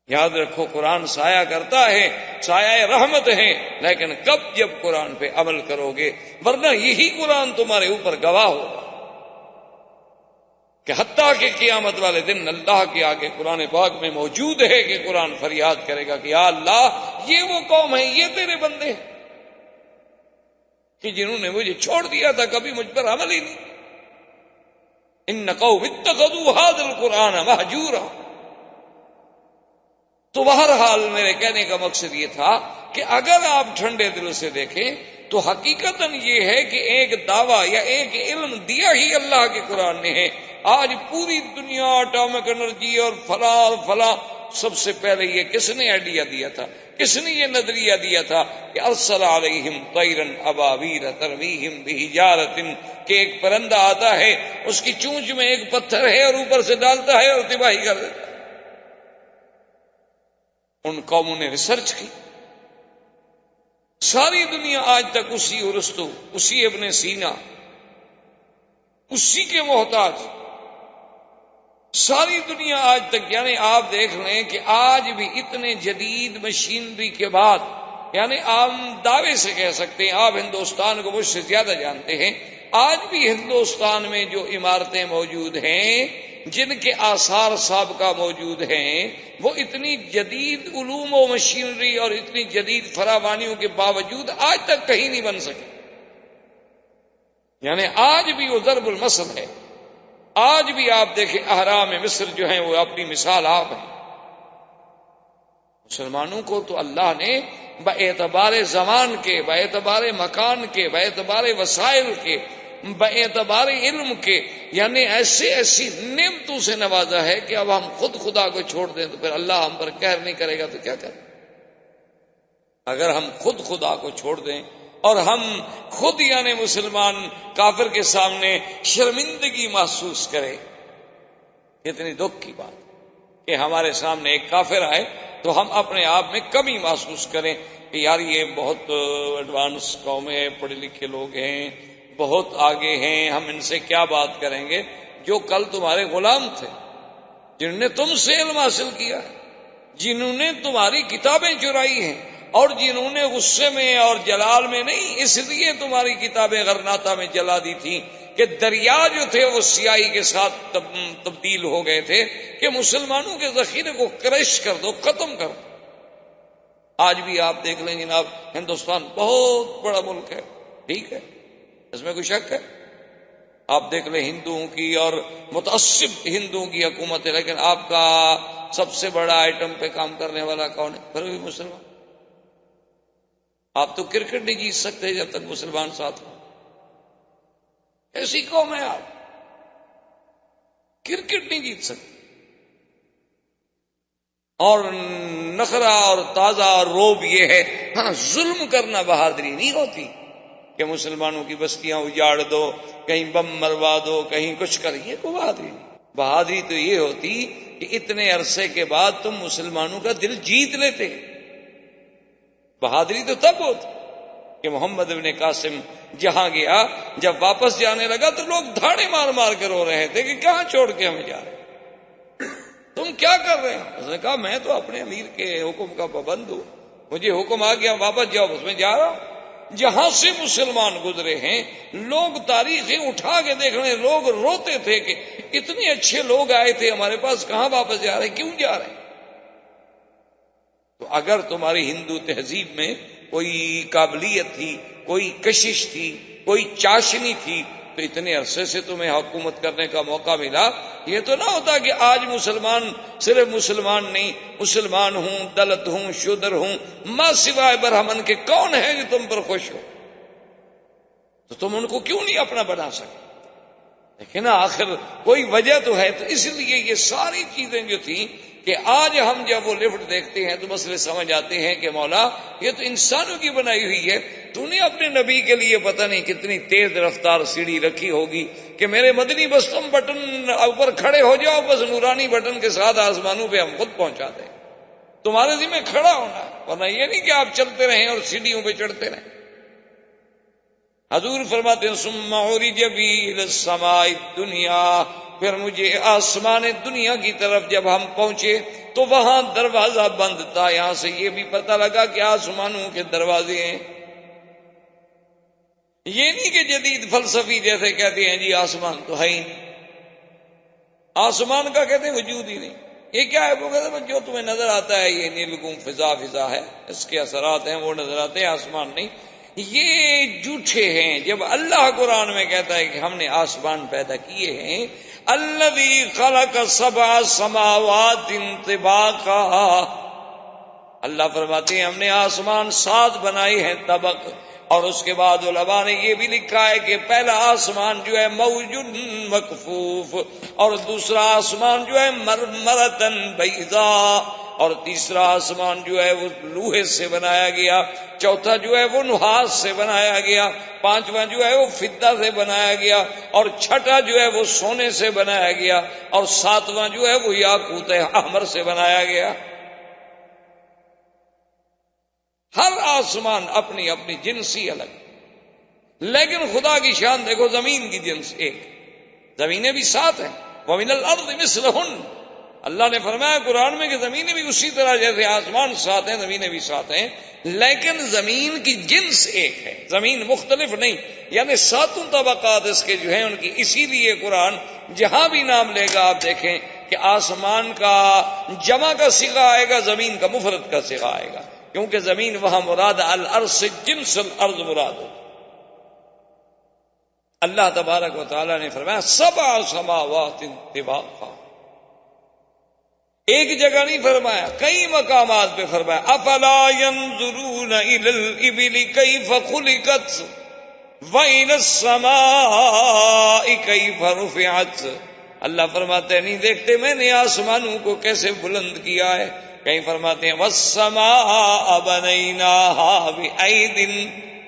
یاد رکھو قرآن سایہ کرتا ہے، سایہ رحمت ہے، لیکن کب؟ جب قرآن پہ عمل کرو گے. ورنہ یہی قرآن تمہارے اوپر گواہ ہوگا کہ حتیٰ کہ قیامت والے دن اللہ کے آگے قرآن پاک میں موجود ہے کہ قرآن فریاد کرے گا کہ یا اللہ یہ وہ قوم ہے، یہ تیرے بندے ہیں کہ جنہوں نے مجھے چھوڑ دیا تھا، کبھی مجھ پر عمل ہی نہیں. ان قوم اتخذوا هذا القرآن مہجورا. تو بہرحال میرے کہنے کا مقصد یہ تھا کہ اگر آپ ٹھنڈے دل سے دیکھیں تو حقیقتاً یہ ہے کہ ایک دعویٰ یا ایک علم دیا ہی اللہ کے قرآن نے ہے. آج پوری دنیا اٹامک انرجی اور فلاں سب سے پہلے یہ کس نے آئیڈیا دیا تھا؟ کس نے یہ نظریہ دیا تھا کہ ارسل علیہم طیرا ابابیل ترمیہم بحجارۃ، کہ ایک پرندہ آتا ہے، اس کی چونچ میں ایک پتھر ہے اور اوپر سے ڈالتا ہے اور تباہی کر دیتا ہے. ان قوموں نے ریسرچ کی، ساری دنیا آج تک اسی ارسطو، اسی ابن سینا، اسی کے محتاج ساری دنیا آج تک. یعنی آپ دیکھ لیں کہ آج بھی اتنے جدید مشینری کے بعد، یعنی ہم دعوے سے کہہ سکتے ہیں، آپ ہندوستان کو مجھ سے زیادہ جانتے ہیں، آج بھی ہندوستان میں جو عمارتیں موجود ہیں، جن کے آثار سابقہ موجود ہیں، وہ اتنی جدید علوم و مشینری اور اتنی جدید فراوانیوں کے باوجود آج تک کہیں نہیں بن سکے. یعنی آج بھی وہ ضرب المثل ہے. آج بھی آپ دیکھیں اہرام مصر جو ہیں وہ اپنی مثال آپ ہیں. مسلمانوں کو تو اللہ نے باعتبار زمان کے، باعتبار مکان کے، باعتبار وسائل کے، باعتبار علم کے، یعنی ایسی نعمتوں سے نوازا ہے کہ اب ہم خود خدا کو چھوڑ دیں تو پھر اللہ ہم پر قہر نہیں کرے گا تو کیا کریں؟ اگر ہم خود خدا کو چھوڑ دیں اور ہم خود یعنی مسلمان کافر کے سامنے شرمندگی محسوس کریں، اتنی دکھ کی بات کہ ہمارے سامنے ایک کافر آئے تو ہم اپنے آپ میں کمی محسوس کریں کہ یار یہ بہت ایڈوانس قوم ہے، پڑھے لکھے لوگ ہیں، بہت آگے ہیں، ہم ان سے کیا بات کریں گے جو کل تمہارے غلام تھے، جنہوں نے تم سے علم حاصل کیا، جنہوں نے تمہاری کتابیں چرائی ہیں، اور جنہوں نے غصے میں اور جلال میں نہیں، اس لیے تمہاری کتابیں غرناطہ میں جلا دی تھی کہ دریا جو تھے وہ سیاہی کے ساتھ تبدیل ہو گئے تھے کہ مسلمانوں کے ذخیرے کو کرش کر دو، ختم کر دو. آج بھی آپ دیکھ لیں جناب، ہندوستان بہت بڑا ملک ہے، ٹھیک ہے، اس میں کوئی شک ہے. آپ دیکھ لیں ہندوؤں کی اور متعصب ہندوؤں کی حکومت ہے، لیکن آپ کا سب سے بڑا آئٹم پہ کام کرنے والا کون ہے؟ پھر بھی مسلمان. آپ تو کرکٹ نہیں جیت سکتے جب تک مسلمان ساتھ ہوں. ایسی قوم ہے آپ، کرکٹ نہیں جیت سکتے. اور نخرا اور تازہ اور روب یہ ہے، ہاں ظلم کرنا بہادری نہیں ہوتی کہ مسلمانوں کی بستیاں اجاڑ دو، کہیں بم مروا دو، کہیں کچھ کر، یہ کوئی بہادری نہیں. بہادری تو یہ ہوتی کہ اتنے عرصے کے بعد تم مسلمانوں کا دل جیت لیتے. بہادری تو تب ہوتی کہ محمد ابن قاسم جہاں گیا، جب واپس جانے لگا تو لوگ دھاڑے مار مار کے رو رہے تھے کہ کہاں چھوڑ کے ہمیں جا رہے، تم کیا کر رہے ہیں؟ اس نے کہا میں تو اپنے امیر کے حکم کا پابند ہوں، مجھے حکم آ گیا واپس جاؤ، بس میں جا رہا ہوں. جہاں سے مسلمان گزرے ہیں لوگ تاریخیں اٹھا کے دیکھ رہے ہیں، لوگ روتے تھے کہ اتنے اچھے لوگ آئے تھے ہمارے پاس، کہاں واپس جا رہے ہیں، کیوں جا رہے ہیں؟ تو اگر تمہاری ہندو تہذیب میں کوئی قابلیت تھی، کوئی کشش تھی، کوئی چاشنی تھی تو اتنے عرصے سے تمہیں حکومت کرنے کا موقع ملا. یہ تو نہ ہوتا کہ آج مسلمان صرف مسلمان نہیں، مسلمان ہوں، دلت ہوں، شودر ہوں، ماں سوائے برہمن کے کون ہے جو تم پر خوش ہو؟ تو تم ان کو کیوں نہیں اپنا بنا سکتے؟ لیکن آخر کوئی وجہ تو ہے. تو اس لیے یہ ساری چیزیں جو تھیں کہ آج ہم جب وہ لفٹ دیکھتے ہیں تو مسئلے سمجھ آتے ہیں کہ مولا یہ تو انسانوں کی بنائی ہوئی ہے. تو نے اپنے نبی کے لیے پتہ نہیں کتنی تیز رفتار سیڑھی رکھی ہوگی کہ میرے مدنی بس تم بٹن اوپر کھڑے ہو جاؤ، بس نورانی بٹن کے ساتھ آسمانوں پہ ہم خود پہنچا دیں. تمہارے ذمہ کھڑا ہونا، ورنہ یہ نہیں کہ آپ چلتے رہیں اور سیڑھیوں پہ چڑھتے رہیں. حضور فرماتے ہیں ثم عرج بی الی السماء الدنیا، پھر مجھے آسمان دنیا کی طرف جب ہم پہنچے تو وہاں دروازہ بند تھا. یہاں سے یہ بھی پتہ لگا کہ آسمانوں کے دروازے ہیں. یہ نہیں کہ جدید فلسفی جیسے کہتے ہیں جی آسمان تو ہے ہی نہیں، آسمان کا کہتے ہیں وجود ہی نہیں. یہ کیا ہے؟ وہ کہتے ہیں جو تمہیں نظر آتا ہے یہ نیلگوں فضا ہے، اس کے اثرات ہیں، وہ نظر آتے ہیں، آسمان نہیں. یہ جھوٹے ہیں. جب اللہ قرآن میں کہتا ہے کہ ہم نے آسمان پیدا کیے ہیں، الذی خلق سبع سماوات طباقا، اللہ فرماتے ہیں ہم نے آسمان 7 بنائے ہیں طبق. اور اس کے بعد علماء نے یہ بھی لکھا ہے کہ پہلا آسمان جو ہے موج مکفوف، اور دوسرا آسمان جو ہے مرمرتن بیضاء، اور تیسرا آسمان جو ہے وہ لوہے سے بنایا گیا، چوتھا جو ہے وہ نحاس سے بنایا گیا، پانچواں جو ہے وہ فضہ سے بنایا گیا، اور چھٹا جو ہے وہ سونے سے بنایا گیا، اور ساتواں جو ہے وہ یاقوت احمر سے بنایا گیا. ہر آسمان اپنی اپنی جنسی الگ، لیکن خدا کی شان دیکھو، زمین کی جنس ایک. زمینیں بھی ساتھ ہیں. وَمِنَ الْأَرْضِ مِثْلُهُنَّ. اللہ نے فرمایا قرآن میں کہ زمینیں بھی اسی طرح جیسے آسمان ساتھ ہیں زمینیں بھی ساتھ ہیں، لیکن زمین کی جنس ایک ہے، زمین مختلف نہیں. یعنی ساتوں طبقات اس کے جو ہیں ان کی. اسی لیے قرآن جہاں بھی نام لے گا آپ دیکھیں کہ آسمان کا جمع کا صیغہ آئے گا، زمین کا مفرد کا صیغہ آئے گا، کیونکہ زمین وہاں مراد الارض سے جنس الارض مراد ہو. اللہ تبارک و تعالی نے فرمایا 7 سماوات طباقا. ایک جگہ نہیں فرمایا، کئی مقامات پہ فرمایا. افلا ينظرون الى الابل كيف خلقت والى السماء كيف رفعت. اللہ فرماتے ہیں نہیں دیکھتے میں نے آسمانوں کو کیسے بلند کیا ہے. کہیں فرماتے ہیں والسماء بنيناها بأيد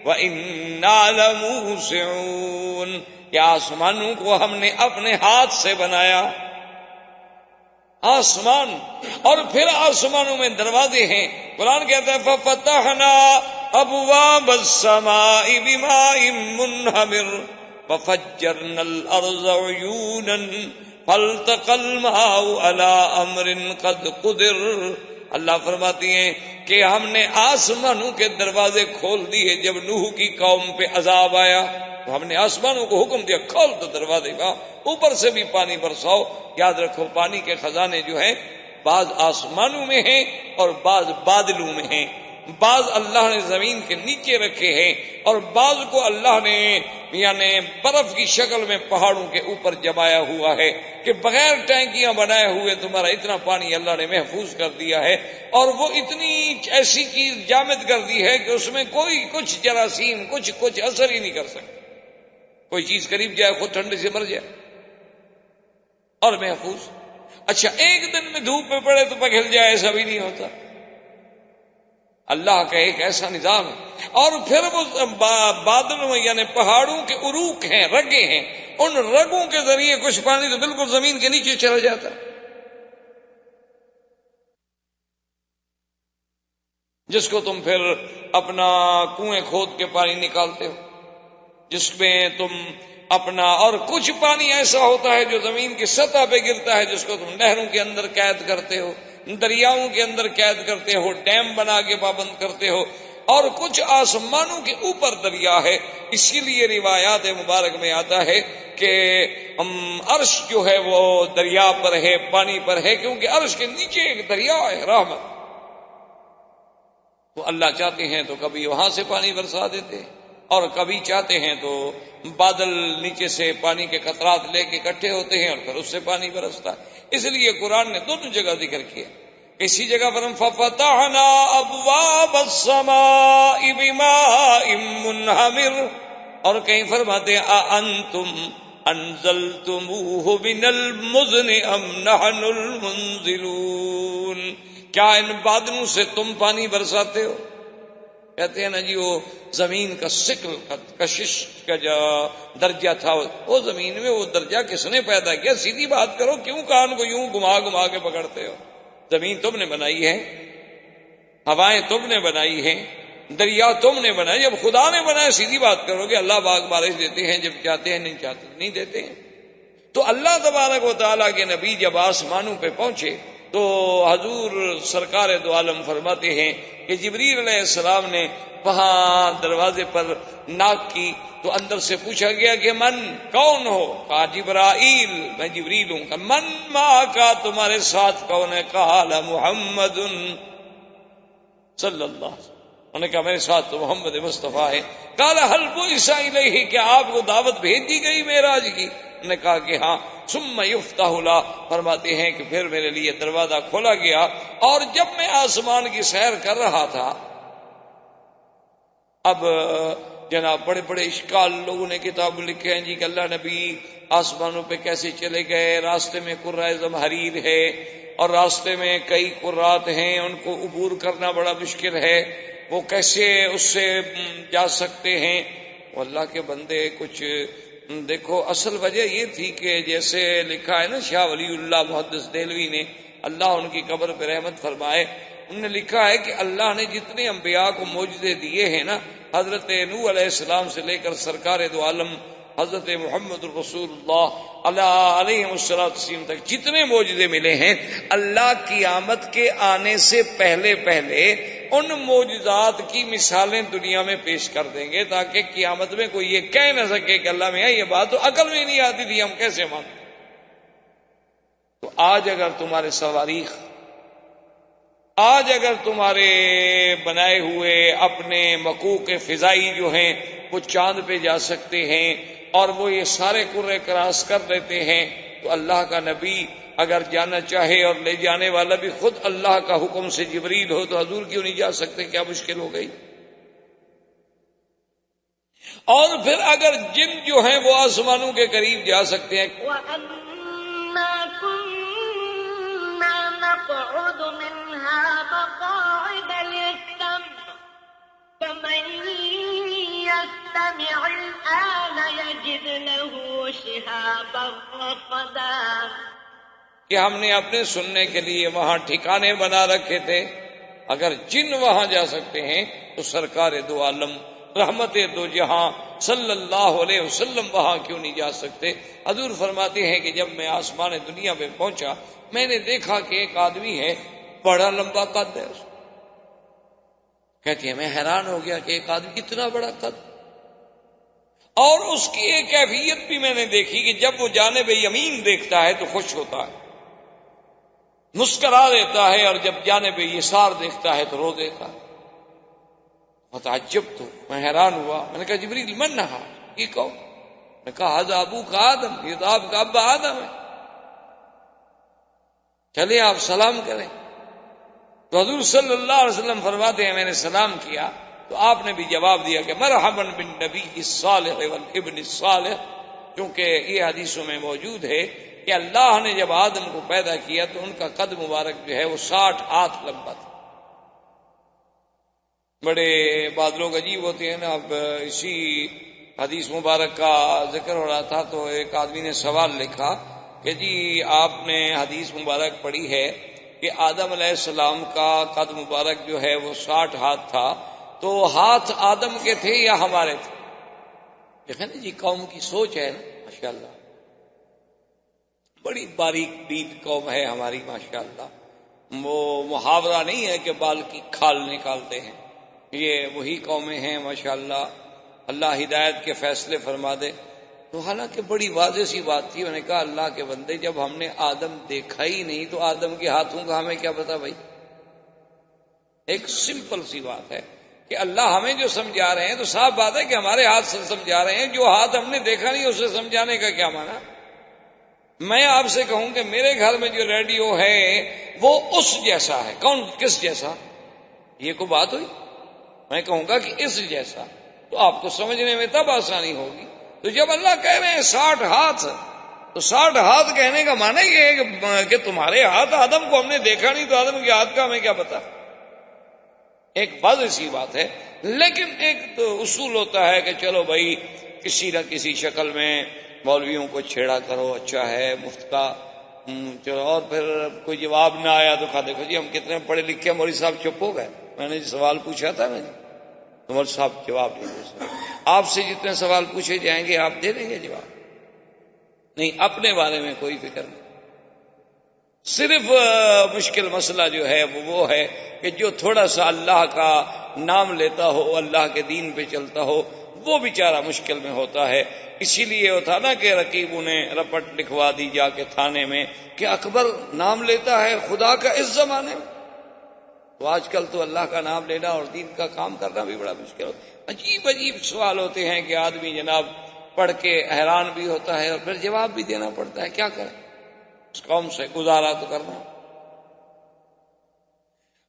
وإنا لموسعون. کہ آسمانوں کو ہم نے اپنے ہاتھ سے بنایا. آسمان اور پھر آسمانوں میں دروازے ہیں. قرآن کہتا ہے فَفَتَحْنَا أَبْوَابَ السَّمَاءِ بِمَاءٍ مُنْهَمِرٍ وَفَجَّرْنَا الْأَرْضَ عُيُونًا فَالْتَقَى الْمَاءُ عَلَىٰ أَمْرٍ قَدْ قُدِرَ. اللہ فرماتی ہیں کہ ہم نے آسمانوں کے دروازے کھول دیے. جب نوح کی قوم پہ عذاب آیا تو ہم نے آسمانوں کو حکم دیا کھول دو دروازے کا، اوپر سے بھی پانی برساؤ. یاد رکھو پانی کے خزانے جو ہیں بعض آسمانوں میں ہیں اور بعض بادلوں میں ہیں. بعض اللہ نے زمین کے نیچے رکھے ہیں اور بعض کو اللہ نے یعنی برف کی شکل میں پہاڑوں کے اوپر جمایا ہوا ہے کہ بغیر ٹینکیاں بنائے ہوئے تمہارا اتنا پانی اللہ نے محفوظ کر دیا ہے. اور وہ اتنی ایسی چیز جامد کر دی ہے کہ اس میں کوئی کچھ جراثیم کچھ اثر ہی نہیں کر سکتا. کوئی چیز قریب جائے خود ٹھنڈے سے مر جائے اور محفوظ. اچھا ایک دن میں دھوپ میں پڑے تو پگھل جائے، ایسا بھی نہیں ہوتا. اللہ کا ایک ایسا نظام ہے. اور پھر وہ بادلوں میں یعنی پہاڑوں کے عروق ہیں، رگیں ہیں، ان رگوں کے ذریعے کچھ پانی تو بالکل زمین کے نیچے چلا جاتا ہے، جس کو تم پھر اپنا کنویں کھود کے پانی نکالتے ہو، جس میں تم اپنا. اور کچھ پانی ایسا ہوتا ہے جو زمین کی سطح پہ گرتا ہے، جس کو تم نہروں کے اندر قید کرتے ہو، دریاؤں کے اندر قید کرتے ہو، ڈیم بنا کے پابند کرتے ہو. اور کچھ آسمانوں کے اوپر دریا ہے. اسی لیے روایات مبارک میں آتا ہے کہ عرش جو ہے وہ دریا پر ہے، پانی پر ہے، کیونکہ عرش کے نیچے ایک دریا ہے رحمت. تو اللہ چاہتے ہیں تو کبھی وہاں سے پانی برسا دیتے ہیں اور کبھی چاہتے ہیں تو بادل نیچے سے پانی کے قطرات لے کے اکٹھے ہوتے ہیں اور پھر اس سے پانی برستا ہے. اس لیے قرآن نے دونوں جگہ ذکر کیا. اسی جگہ پر فَفَتَحْنَا أَبْوَابَ السَّمَاءِ بِمَاءٍ مُنْهَمِرٍ. اور کہیں فرماتے ہیں أَأَنْتُمْ أَنزَلْتُمُوهُ مِنَ الْمُزْنِ أَمْ نَحْنُ الْمُنزِلُونَ. کیا ان بادلوں سے تم پانی برساتے ہو؟ کہتے ہیں نا جی وہ زمین کا سکل کشش کا جو درجہ تھا، وہ زمین میں وہ درجہ کس نے پیدا کیا؟ سیدھی بات کرو، کیوں کان کو یوں گھما کے پکڑتے ہو؟ زمین تم نے بنائی ہے، ہوائیں تم نے بنائی ہیں، دریا تم نے بنائی. جب خدا نے بنایا سیدھی بات کرو کہ اللہ باغ بارش دیتے ہیں، جب چاہتے ہیں نہیں چاہتے نہیں دیتے ہیں. تو اللہ تبارک و تعالیٰ کے نبی جب آسمانوں پہ پہنچے تو حضور سرکار دو عالم فرماتے ہیں کہ جبریل علیہ السلام نے وہاں دروازے پر ناک کی تو اندر سے پوچھا گیا کہ من کون ہو؟ کہا جبرائیل، میں جبریل ہوں. کہ من ما کا تمہارے ساتھ کون ہے؟ کہا محمد صلی اللہ علیہ وسلم. انہوں نے کہا میرے ساتھ تو محمد مصطفیٰ ہے. قال هل بعث الیہ، کہ آپ کو دعوت بھیج دی گئی معراج کی؟ انہوں نے کہا کہ ہاں. ثم یفتح لا، فرماتے ہیں کہ پھر میرے لیے دروازہ کھولا گیا. اور جب میں آسمان کی سیر کر رہا تھا، اب جناب بڑے بڑے اشکال لوگوں نے کتاب لکھے ہیں جی کہ اللہ نبی آسمانوں پہ کیسے چلے گئے، راستے میں قرۂ زمہریر ہے اور راستے میں کئی قرات ہیں، ان کو عبور کرنا بڑا مشکل ہے، وہ کیسے اس سے جا سکتے ہیں؟ اللہ کے بندے کچھ دیکھو. اصل وجہ یہ تھی کہ جیسے لکھا ہے نا شاہ ولی اللہ محدث دہلوی نے، اللہ ان کی قبر پہ رحمت فرمائے، انہوں نے لکھا ہے کہ اللہ نے جتنے انبیاء کو معجزے دیے ہیں نا، حضرت نوح علیہ السلام سے لے کر سرکار دو عالم حضرت محمد رسول اللہ علیہ السلام تک جتنے معجزے ملے ہیں، اللہ قیامت کے آنے سے پہلے ان معجزات کی مثالیں دنیا میں پیش کر دیں گے، تاکہ قیامت میں کوئی یہ کہہ نہ سکے کہ اللہ میاں یہ بات تو عقل میں نہیں آتی تھی، ہم کیسے مانیں۔ تو آج اگر تمہارے صواريخ، آج اگر تمہارے بنائے ہوئے اپنے مکوک فضائی جو ہیں وہ چاند پہ جا سکتے ہیں اور وہ یہ سارے کرے کراس کر لیتے ہیں، تو اللہ کا نبی اگر جانا چاہے اور لے جانے والا بھی خود اللہ کا حکم سے جبریل ہو، تو حضور کیوں نہیں جا سکتے؟ کیا مشکل ہو گئی؟ اور پھر اگر جن جو ہیں وہ آسمانوں کے قریب جا سکتے ہیں، وَأَنَّا كُنَّا نَقْعُدُ مِنْهَا مَقَاعِدَ لِلسَّمْعِ فَمَن يَسْتَمِعِ الْآنَ يَجِدْ لَهُ شِهَابًا رَّصَدًا، کہ ہم نے اپنے سننے کے لیے وہاں ٹھکانے بنا رکھے تھے۔ اگر جن وہاں جا سکتے ہیں تو سرکار دو عالم رحمت دو جہاں صلی اللہ علیہ وسلم وہاں کیوں نہیں جا سکتے؟ حضور فرماتے ہیں کہ جب میں آسمان دنیا میں پہنچا، میں نے دیکھا کہ ایک آدمی ہے، بڑا لمبا قد ہے، کہتی ہے میں حیران ہو گیا کہ ایک آدمی اتنا بڑا قد، اور اس کی ایک کیفیت بھی میں نے دیکھی کہ جب وہ جانب یمین دیکھتا ہے تو خوش ہوتا ہے، مسکرا دیتا ہے، اور جب جانب یسار دیکھتا ہے تو رو دیتا ہے۔ متعجب تو میں حیران ہوا، میں نے کہا جبریل من نہا، یہ کون؟ میں نے کہا حضا ابو کا آدم، یہ تو آپ کا ابا آدم ہے، چلے آپ سلام کریں۔ تو حضور صلی اللہ علیہ وسلم فرماتے ہیں میں نے سلام کیا تو آپ نے بھی جواب دیا کہ مرحبا بالنبی الصالح والابن الصالح، کیونکہ یہ حدیثوں میں موجود ہے کہ اللہ نے جب آدم کو پیدا کیا تو ان کا قد مبارک جو ہے وہ 60 ہاتھ لمبا تھا۔ بڑے بعض لوگ عجیب ہوتے ہیں نا، اب اسی حدیث مبارک کا ذکر ہو رہا تھا تو ایک آدمی نے سوال لکھا کہ جی آپ نے حدیث مبارک پڑھی ہے کہ آدم علیہ السلام کا قد مبارک جو ہے وہ 60 ہاتھ تھا، تو ہاتھ آدم کے تھے یا ہمارے تھے؟ دیکھیں نا جی قوم کی سوچ ہے نا، ماشاءاللہ بڑی باریک بین قوم ہے ہماری ماشاءاللہ۔ وہ محاورہ نہیں ہے کہ بال کی کھال نکالتے ہیں، یہ وہی قومیں ہیں ماشاءاللہ، اللہ ہدایت کے فیصلے فرما دے۔ تو حالانکہ بڑی واضح سی بات تھی، میں نے کہا اللہ کے بندے جب ہم نے آدم دیکھا ہی نہیں تو آدم کے ہاتھوں کا ہمیں کیا پتا بھائی؟ ایک سمپل سی بات ہے کہ اللہ ہمیں جو سمجھا رہے ہیں تو صاف بات ہے کہ ہمارے ہاتھ سے سمجھا رہے ہیں، جو ہاتھ ہم نے دیکھا نہیں اسے سمجھانے کا کیا معنی؟ میں آپ سے کہوں کہ میرے گھر میں جو ریڈیو ہے وہ اس جیسا ہے، کون کس جیسا؟ یہ کوئی بات ہوئی؟ میں کہوں گا کہ اس جیسا، تو آپ کو سمجھنے میں تب آسانی ہوگی۔ تو جب اللہ کہہ رہے ہیں 60 ہاتھ، تو 60 ہاتھ کہنے کا معنی یہ ہے کہ تمہارے ہاتھ، آدم کو ہم نے دیکھا نہیں تو آدم کے ہاتھ کا ہمیں کیا پتا؟ ایک واضح سی بات ہے، لیکن ایک تو اصول ہوتا ہے کہ چلو بھائی کسی نہ کسی شکل میں مولویوں کو چھیڑا کرو، اچھا ہے مفت کا، چلو، اور پھر کوئی جواب نہ آیا تو کہا دیکھو جی ہم کتنے پڑھے لکھے، مولوی صاحب چپ ہو گئے، میں نے سوال پوچھا تھا نا جی، تو مولوی صاحب جواب نہیں دے سکتے۔ آپ سے جتنے سوال پوچھے جائیں گے آپ دے دیں گے جواب؟ نہیں، اپنے بارے میں کوئی فکر نہیں۔ صرف مشکل مسئلہ جو ہے وہ ہے کہ جو تھوڑا سا اللہ کا نام لیتا ہو، اللہ کے دین پہ چلتا ہو، وہ بیچارہ مشکل میں ہوتا ہے۔ اسی لیے وہ تھا نا کہ رقیبوں نے رپٹ لکھوا دی جا کے تھانے میں کہ اکبر نام لیتا ہے خدا کا اس زمانے میں۔ تو آج کل تو اللہ کا نام لینا اور دین کا کام کرنا بھی بڑا مشکل ہوتا ہے۔ عجیب عجیب سوال ہوتے ہیں کہ آدمی جناب پڑھ کے حیران بھی ہوتا ہے اور پھر جواب بھی دینا پڑتا ہے، کیا کریں، اس قوم سے گزارا تو کرنا۔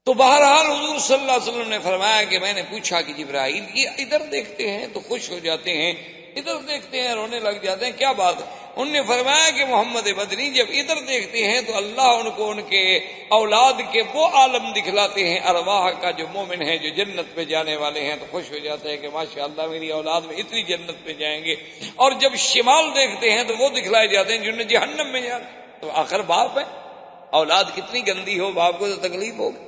تو بہرحال حضور صلی اللہ علیہ وسلم نے فرمایا کہ میں نے پوچھا کہ جبرائیل یہ ادھر دیکھتے ہیں تو خوش ہو جاتے ہیں، ادھر دیکھتے ہیں رونے لگ جاتے ہیں، کیا بات ہے؟ انہوں نے فرمایا کہ محمد بدنی جب ادھر دیکھتے ہیں تو اللہ ان کو ان کے اولاد کے وہ عالم دکھلاتے ہیں ارواح کا، جو مومن ہیں، جو جنت پہ جانے والے ہیں، تو خوش ہو جاتے ہیں کہ ماشاءاللہ میری اولاد میں اتنی جنت پہ جائیں گے۔ اور جب شمال دیکھتے ہیں تو وہ دکھلائے جاتے ہیں جنہیں جہنم میں جانا۔ تو آخر باپ ہے، اولاد کتنی گندی ہو باپ کو تو تکلیف ہوگی۔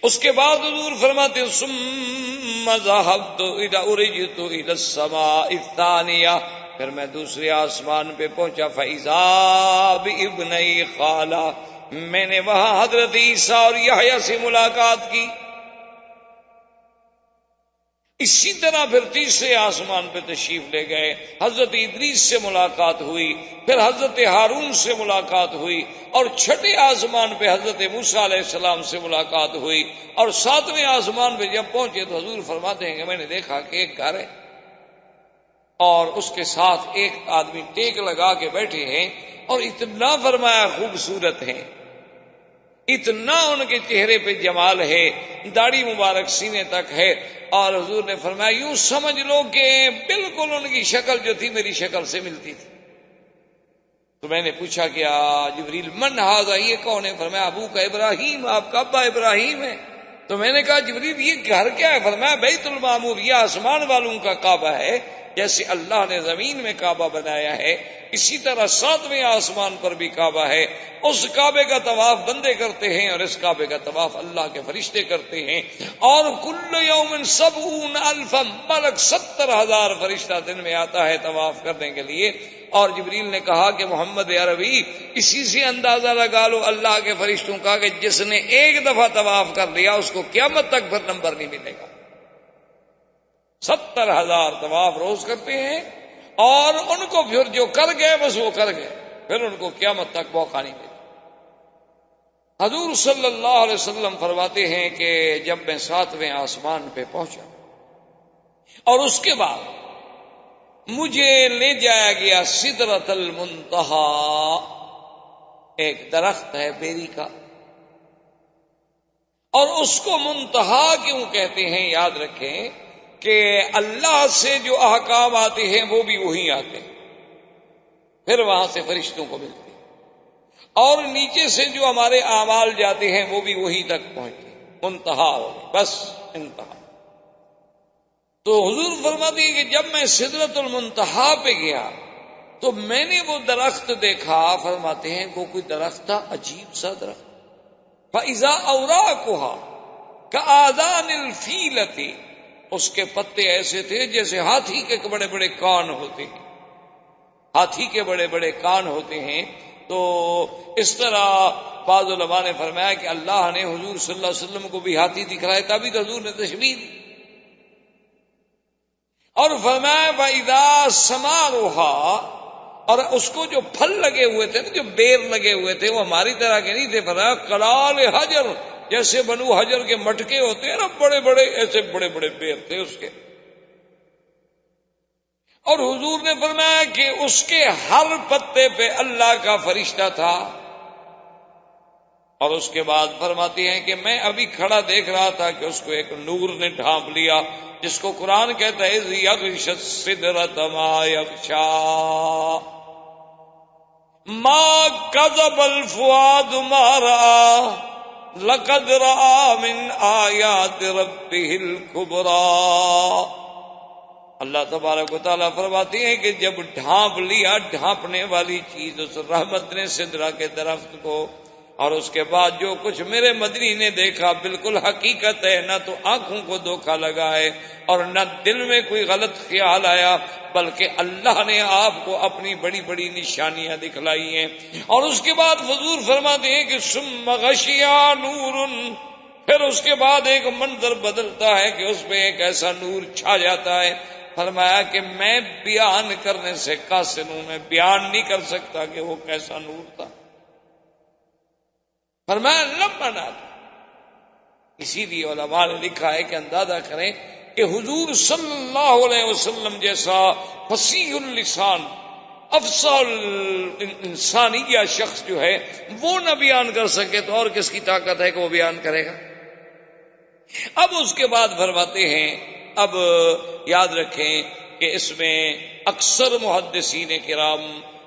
اس کے بعد حضور فرماتے ہیں ثم ذهبت اذا ارجت الى السماء الثانیہ، پھر میں دوسرے آسمان پہ پہنچا فاذا بابنی خالہ، میں نے وہاں حضرت عیسیٰ اور یحییٰ سے ملاقات کی۔ اسی طرح پھر تیسرے آسمان پہ تشریف لے گئے، حضرت ادریس سے ملاقات ہوئی، پھر حضرت ہارون سے ملاقات ہوئی، اور چھٹے آسمان پہ حضرت موسیٰ علیہ السلام سے ملاقات ہوئی، اور ساتویں آسمان پہ جب پہنچے تو حضور فرماتے ہیں کہ میں نے دیکھا کہ ایک گھر ہے اور اس کے ساتھ ایک آدمی ٹیک لگا کے بیٹھے ہیں، اور اتنا فرمایا خوبصورت ہیں، اتنا ان کے چہرے پہ جمال ہے، داڑھی مبارک سینے تک ہے، اور حضور نے فرمایا یوں سمجھ لو کہ بالکل ان کی شکل جو تھی میری شکل سے ملتی تھی۔ تو میں نے پوچھا کہ جبریل من ھذا، یہ کون ہے؟ فرمایا ابو کا ابراہیم، آپ کا ابا ابراہیم ہے۔ تو میں نے کہا جبریل یہ گھر کیا ہے؟ فرمایا بیت المعمور، یہ آسمان والوں کا کعبہ ہے، جیسے اللہ نے زمین میں کعبہ بنایا ہے اسی طرح ساتویں آسمان پر بھی کعبہ ہے۔ اس کعبے کا طواف بندے کرتے ہیں اور اس کعبے کا طواف اللہ کے فرشتے کرتے ہیں، اور کل یوم 70,000 ملک، 70,000 فرشتہ دن میں آتا ہے طواف کرنے کے لیے۔ اور جبریل نے کہا کہ محمد عربی اسی سے اندازہ لگا لو اللہ کے فرشتوں کا کہ جس نے ایک دفعہ طواف کر لیا اس کو قیامت تک پھر نمبر نہیں ملے گا۔ 70,000 طواف روز کرتے ہیں، اور ان کو پھر جو کر گئے بس وہ کر گئے، پھر ان کو قیامت تک موقع نہیں ملے۔ حضور صلی اللہ علیہ وسلم فرماتے ہیں کہ جب میں ساتویں آسمان پہ پہنچا اور اس کے بعد مجھے لے جایا گیا سدرۃ المنتہا، ایک درخت ہے بیری کا، اور اس کو منتہا کیوں کہتے ہیں یاد رکھیں کہ اللہ سے جو احکام آتے ہیں وہ بھی وہی آتے ہیں، پھر وہاں سے فرشتوں کو ملتے ہیں، اور نیچے سے جو ہمارے اعمال جاتے ہیں وہ بھی وہی تک پہنچتے ہیں، منتہا ہو بس انتہا۔ تو حضور فرماتے ہیں کہ جب میں سدرۃ المنتہا پہ گیا تو میں نے وہ درخت دیکھا، فرماتے ہیں وہ کوئی درخت تھا عجیب سا درخت، فَإِذَا أَوْرَاقُهَا كَآذَانِ الْفِيلَةِ، اس کے پتے ایسے تھے جیسے ہاتھی کے بڑے بڑے کان ہوتے ہیں، ہاتھی کے بڑے بڑے کان ہوتے ہیں۔ تو اس طرح بعض علماء نے فرمایا کہ اللہ نے حضور صلی اللہ علیہ وسلم کو بھی ہاتھی دکھلایا، تبھی تو حضور نے تشبیہ دی، اور فرمایا وَإِذَا ثَمَارُهَا، اور اس کو جو پھل لگے ہوئے تھے نا، جو بیر لگے ہوئے تھے، وہ ہماری طرح کے نہیں تھے، فرمایا کلال حجر، جیسے بنو حجر کے مٹکے ہوتے ہیں نا بڑے بڑے، ایسے بڑے بڑے بیر تھے اس کے۔ اور حضور نے فرمایا کہ اس کے ہر پتے پہ اللہ کا فرشتہ تھا۔ اور اس کے بعد فرماتی ہیں کہ میں ابھی کھڑا دیکھ رہا تھا کہ اس کو ایک نور نے ڈھانپ لیا، جس کو قرآن کہتا ہے یغشی السدرۃ ما یغشی ما کذب الفؤاد ما رأى لقد رأى من آیات ربہ الکبریٰ۔ اللہ تبارک و تعالیٰ فرماتے ہیں کہ جب ڈھانپ لیا ڈھانپنے والی چیز اس رحمت نے سدرہ کے درخت کو، اور اس کے بعد جو کچھ میرے مدنی نے دیکھا بالکل حقیقت ہے، نہ تو آنکھوں کو دھوکہ لگا ہے اور نہ دل میں کوئی غلط خیال آیا، بلکہ اللہ نے آپ کو اپنی بڑی بڑی نشانیاں دکھلائی ہیں۔ اور اس کے بعد حضور فرماتے ہیں کہ ثم غشیا نور، پھر اس کے بعد ایک منظر بدلتا ہے کہ اس پہ ایک ایسا نور چھا جاتا ہے۔ فرمایا کہ میں بیان کرنے سے قاصر ہوں، میں بیان نہیں کر سکتا کہ وہ کیسا نور تھا۔ فرمایا لمنا، اسی لیے علماء نے لکھا ہے کہ اندازہ کریں کہ حضور صلی اللہ علیہ وسلم جیسا فصیح اللسان افصل انسانیہ شخص جو ہے وہ نہ بیان کر سکے تو اور کس کی طاقت ہے کہ وہ بیان کرے گا۔ اب اس کے بعد فرماتے ہیں، اب یاد رکھیں کہ اس میں اکثر محدثین کرام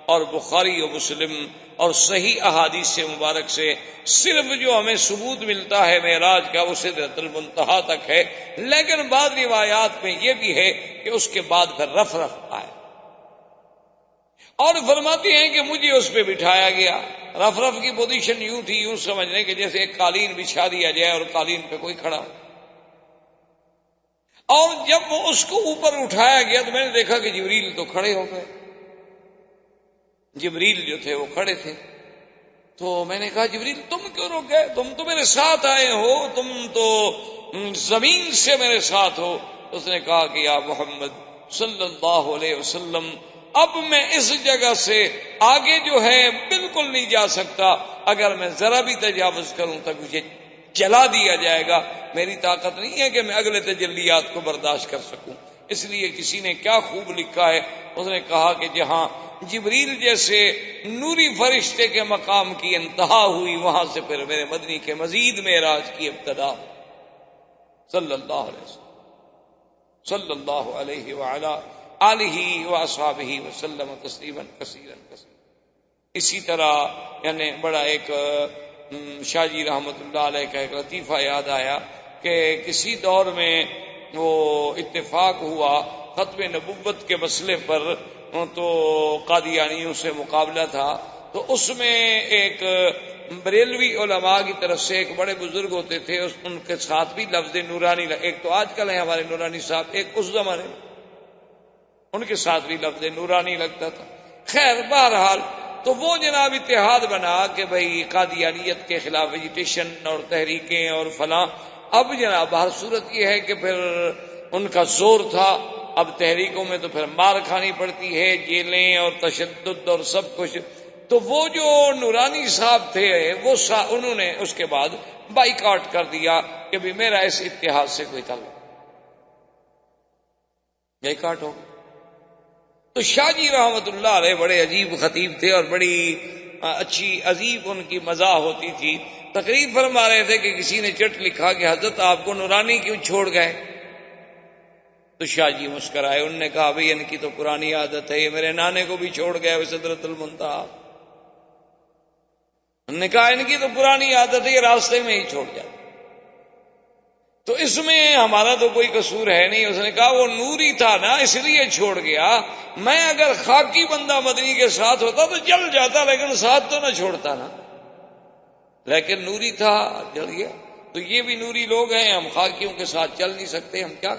اور بخاری و مسلم اور صحیح احادیث مبارک سے صرف جو ہمیں ثبوت ملتا ہے معراج کا وہ سدرۃ المنتہا تک ہے، لیکن بعض روایات میں یہ بھی ہے کہ اس کے بعد پھر رف آئے، اور فرماتے ہیں کہ مجھے اس پہ بٹھایا گیا رف رف کی پوزیشن یوں تھی، یوں سمجھنے کہ جیسے ایک قالین بچھا دیا جائے اور قالین پہ کوئی کھڑا ہو. اور جب وہ اس کو اوپر اٹھایا گیا تو میں نے دیکھا کہ جبریل تو کھڑے ہو گئے. جبریل جو تھے وہ کھڑے تھے. تو میں نے کہا جبریل تم کیوں رک گئے؟ تم تو میرے ساتھ آئے ہو، تم تو زمین سے میرے ساتھ ہو. اس نے کہا کہ یا محمد صلی اللہ علیہ وسلم، اب میں اس جگہ سے آگے جو ہے بالکل نہیں جا سکتا. اگر میں ذرا بھی تجاوز کروں تو مجھے جلا دیا جائے گا. میری طاقت نہیں ہے کہ میں اگلے تجلیات کو برداشت کر سکوں. اس لیے کسی نے کیا خوب لکھا ہے، اس نے کہا کہ جہاں جبریل جیسے نوری فرشتے کے مقام کی انتہا ہوئی، وہاں سے پھر میرے مدنی کے مزید معراج کی ابتدا. صلی اللہ علیہ وسلم صلی اللہ علیہ وعلی آلہ واصحابہ وسلم تسلیما کثیرا کثیرا. اسی طرح یعنی بڑا ایک شاہ جی رحمت اللہ علیہ کا ایک لطیفہ یاد آیا کہ کسی دور میں وہ اتفاق ہوا ختم نبوت کے مسئلے پر، تو قادیانیوں سے مقابلہ تھا. تو اس میں ایک بریلوی علماء کی طرف سے ایک بڑے بزرگ ہوتے تھے، ان کے ساتھ بھی لفظ نورانی، ایک تو آج کل ہے ہمارے نورانی صاحب، ایک اس زمانے میں ان کے ساتھ بھی لفظ نورانی لگتا تھا. خیر بہرحال تو وہ جناب اتحاد بنا کہ بھئی قادیانیت کے خلاف ایجیٹیشن اور تحریکیں اور فلاں. اب جناب ہر صورت یہ ہے کہ پھر ان کا زور تھا. اب تحریکوں میں تو پھر مار کھانی پڑتی ہے، جیلیں اور تشدد اور سب کچھ. تو وہ جو نورانی صاحب تھے وہ انہوں نے اس کے بعد بائیکاٹ کر دیا کہ بھی میرا اس اتحاد سے کوئی تعلق. بائیکاٹ ہو. تو شاہ جی رحمت اللہ علیہ بڑے عجیب خطیب تھے اور بڑی اچھی عجیب ان کی مزاح ہوتی تھی. تقریر فرما رہے تھے کہ کسی نے چٹ لکھا کہ حضرت آپ کو نورانی کیوں چھوڑ گئے؟ تو شاہ جی مسکرائے. انہوں نے کہا بھئی ان کی تو پرانی عادت ہے، یہ میرے نانے کو بھی چھوڑ گئے وہ سدرۃ المنتہا. انہوں نے کہا ان کی تو پرانی عادت ہے، یہ راستے میں ہی چھوڑ جاتے. تو اس میں ہمارا تو کوئی قصور ہے نہیں. اس نے کہا وہ نوری تھا نا اس لیے چھوڑ گیا. میں اگر خاکی بندہ مدنی کے ساتھ ہوتا تو جل جاتا، لیکن ساتھ تو نہ چھوڑتا نا. لیکن نوری تھا، جل گیا. تو یہ بھی نوری لوگ ہیں، ہم خاکیوں کے ساتھ چل نہیں سکتے، ہم کیا.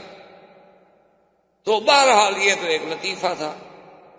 تو بہرحال یہ تو ایک لطیفہ تھا.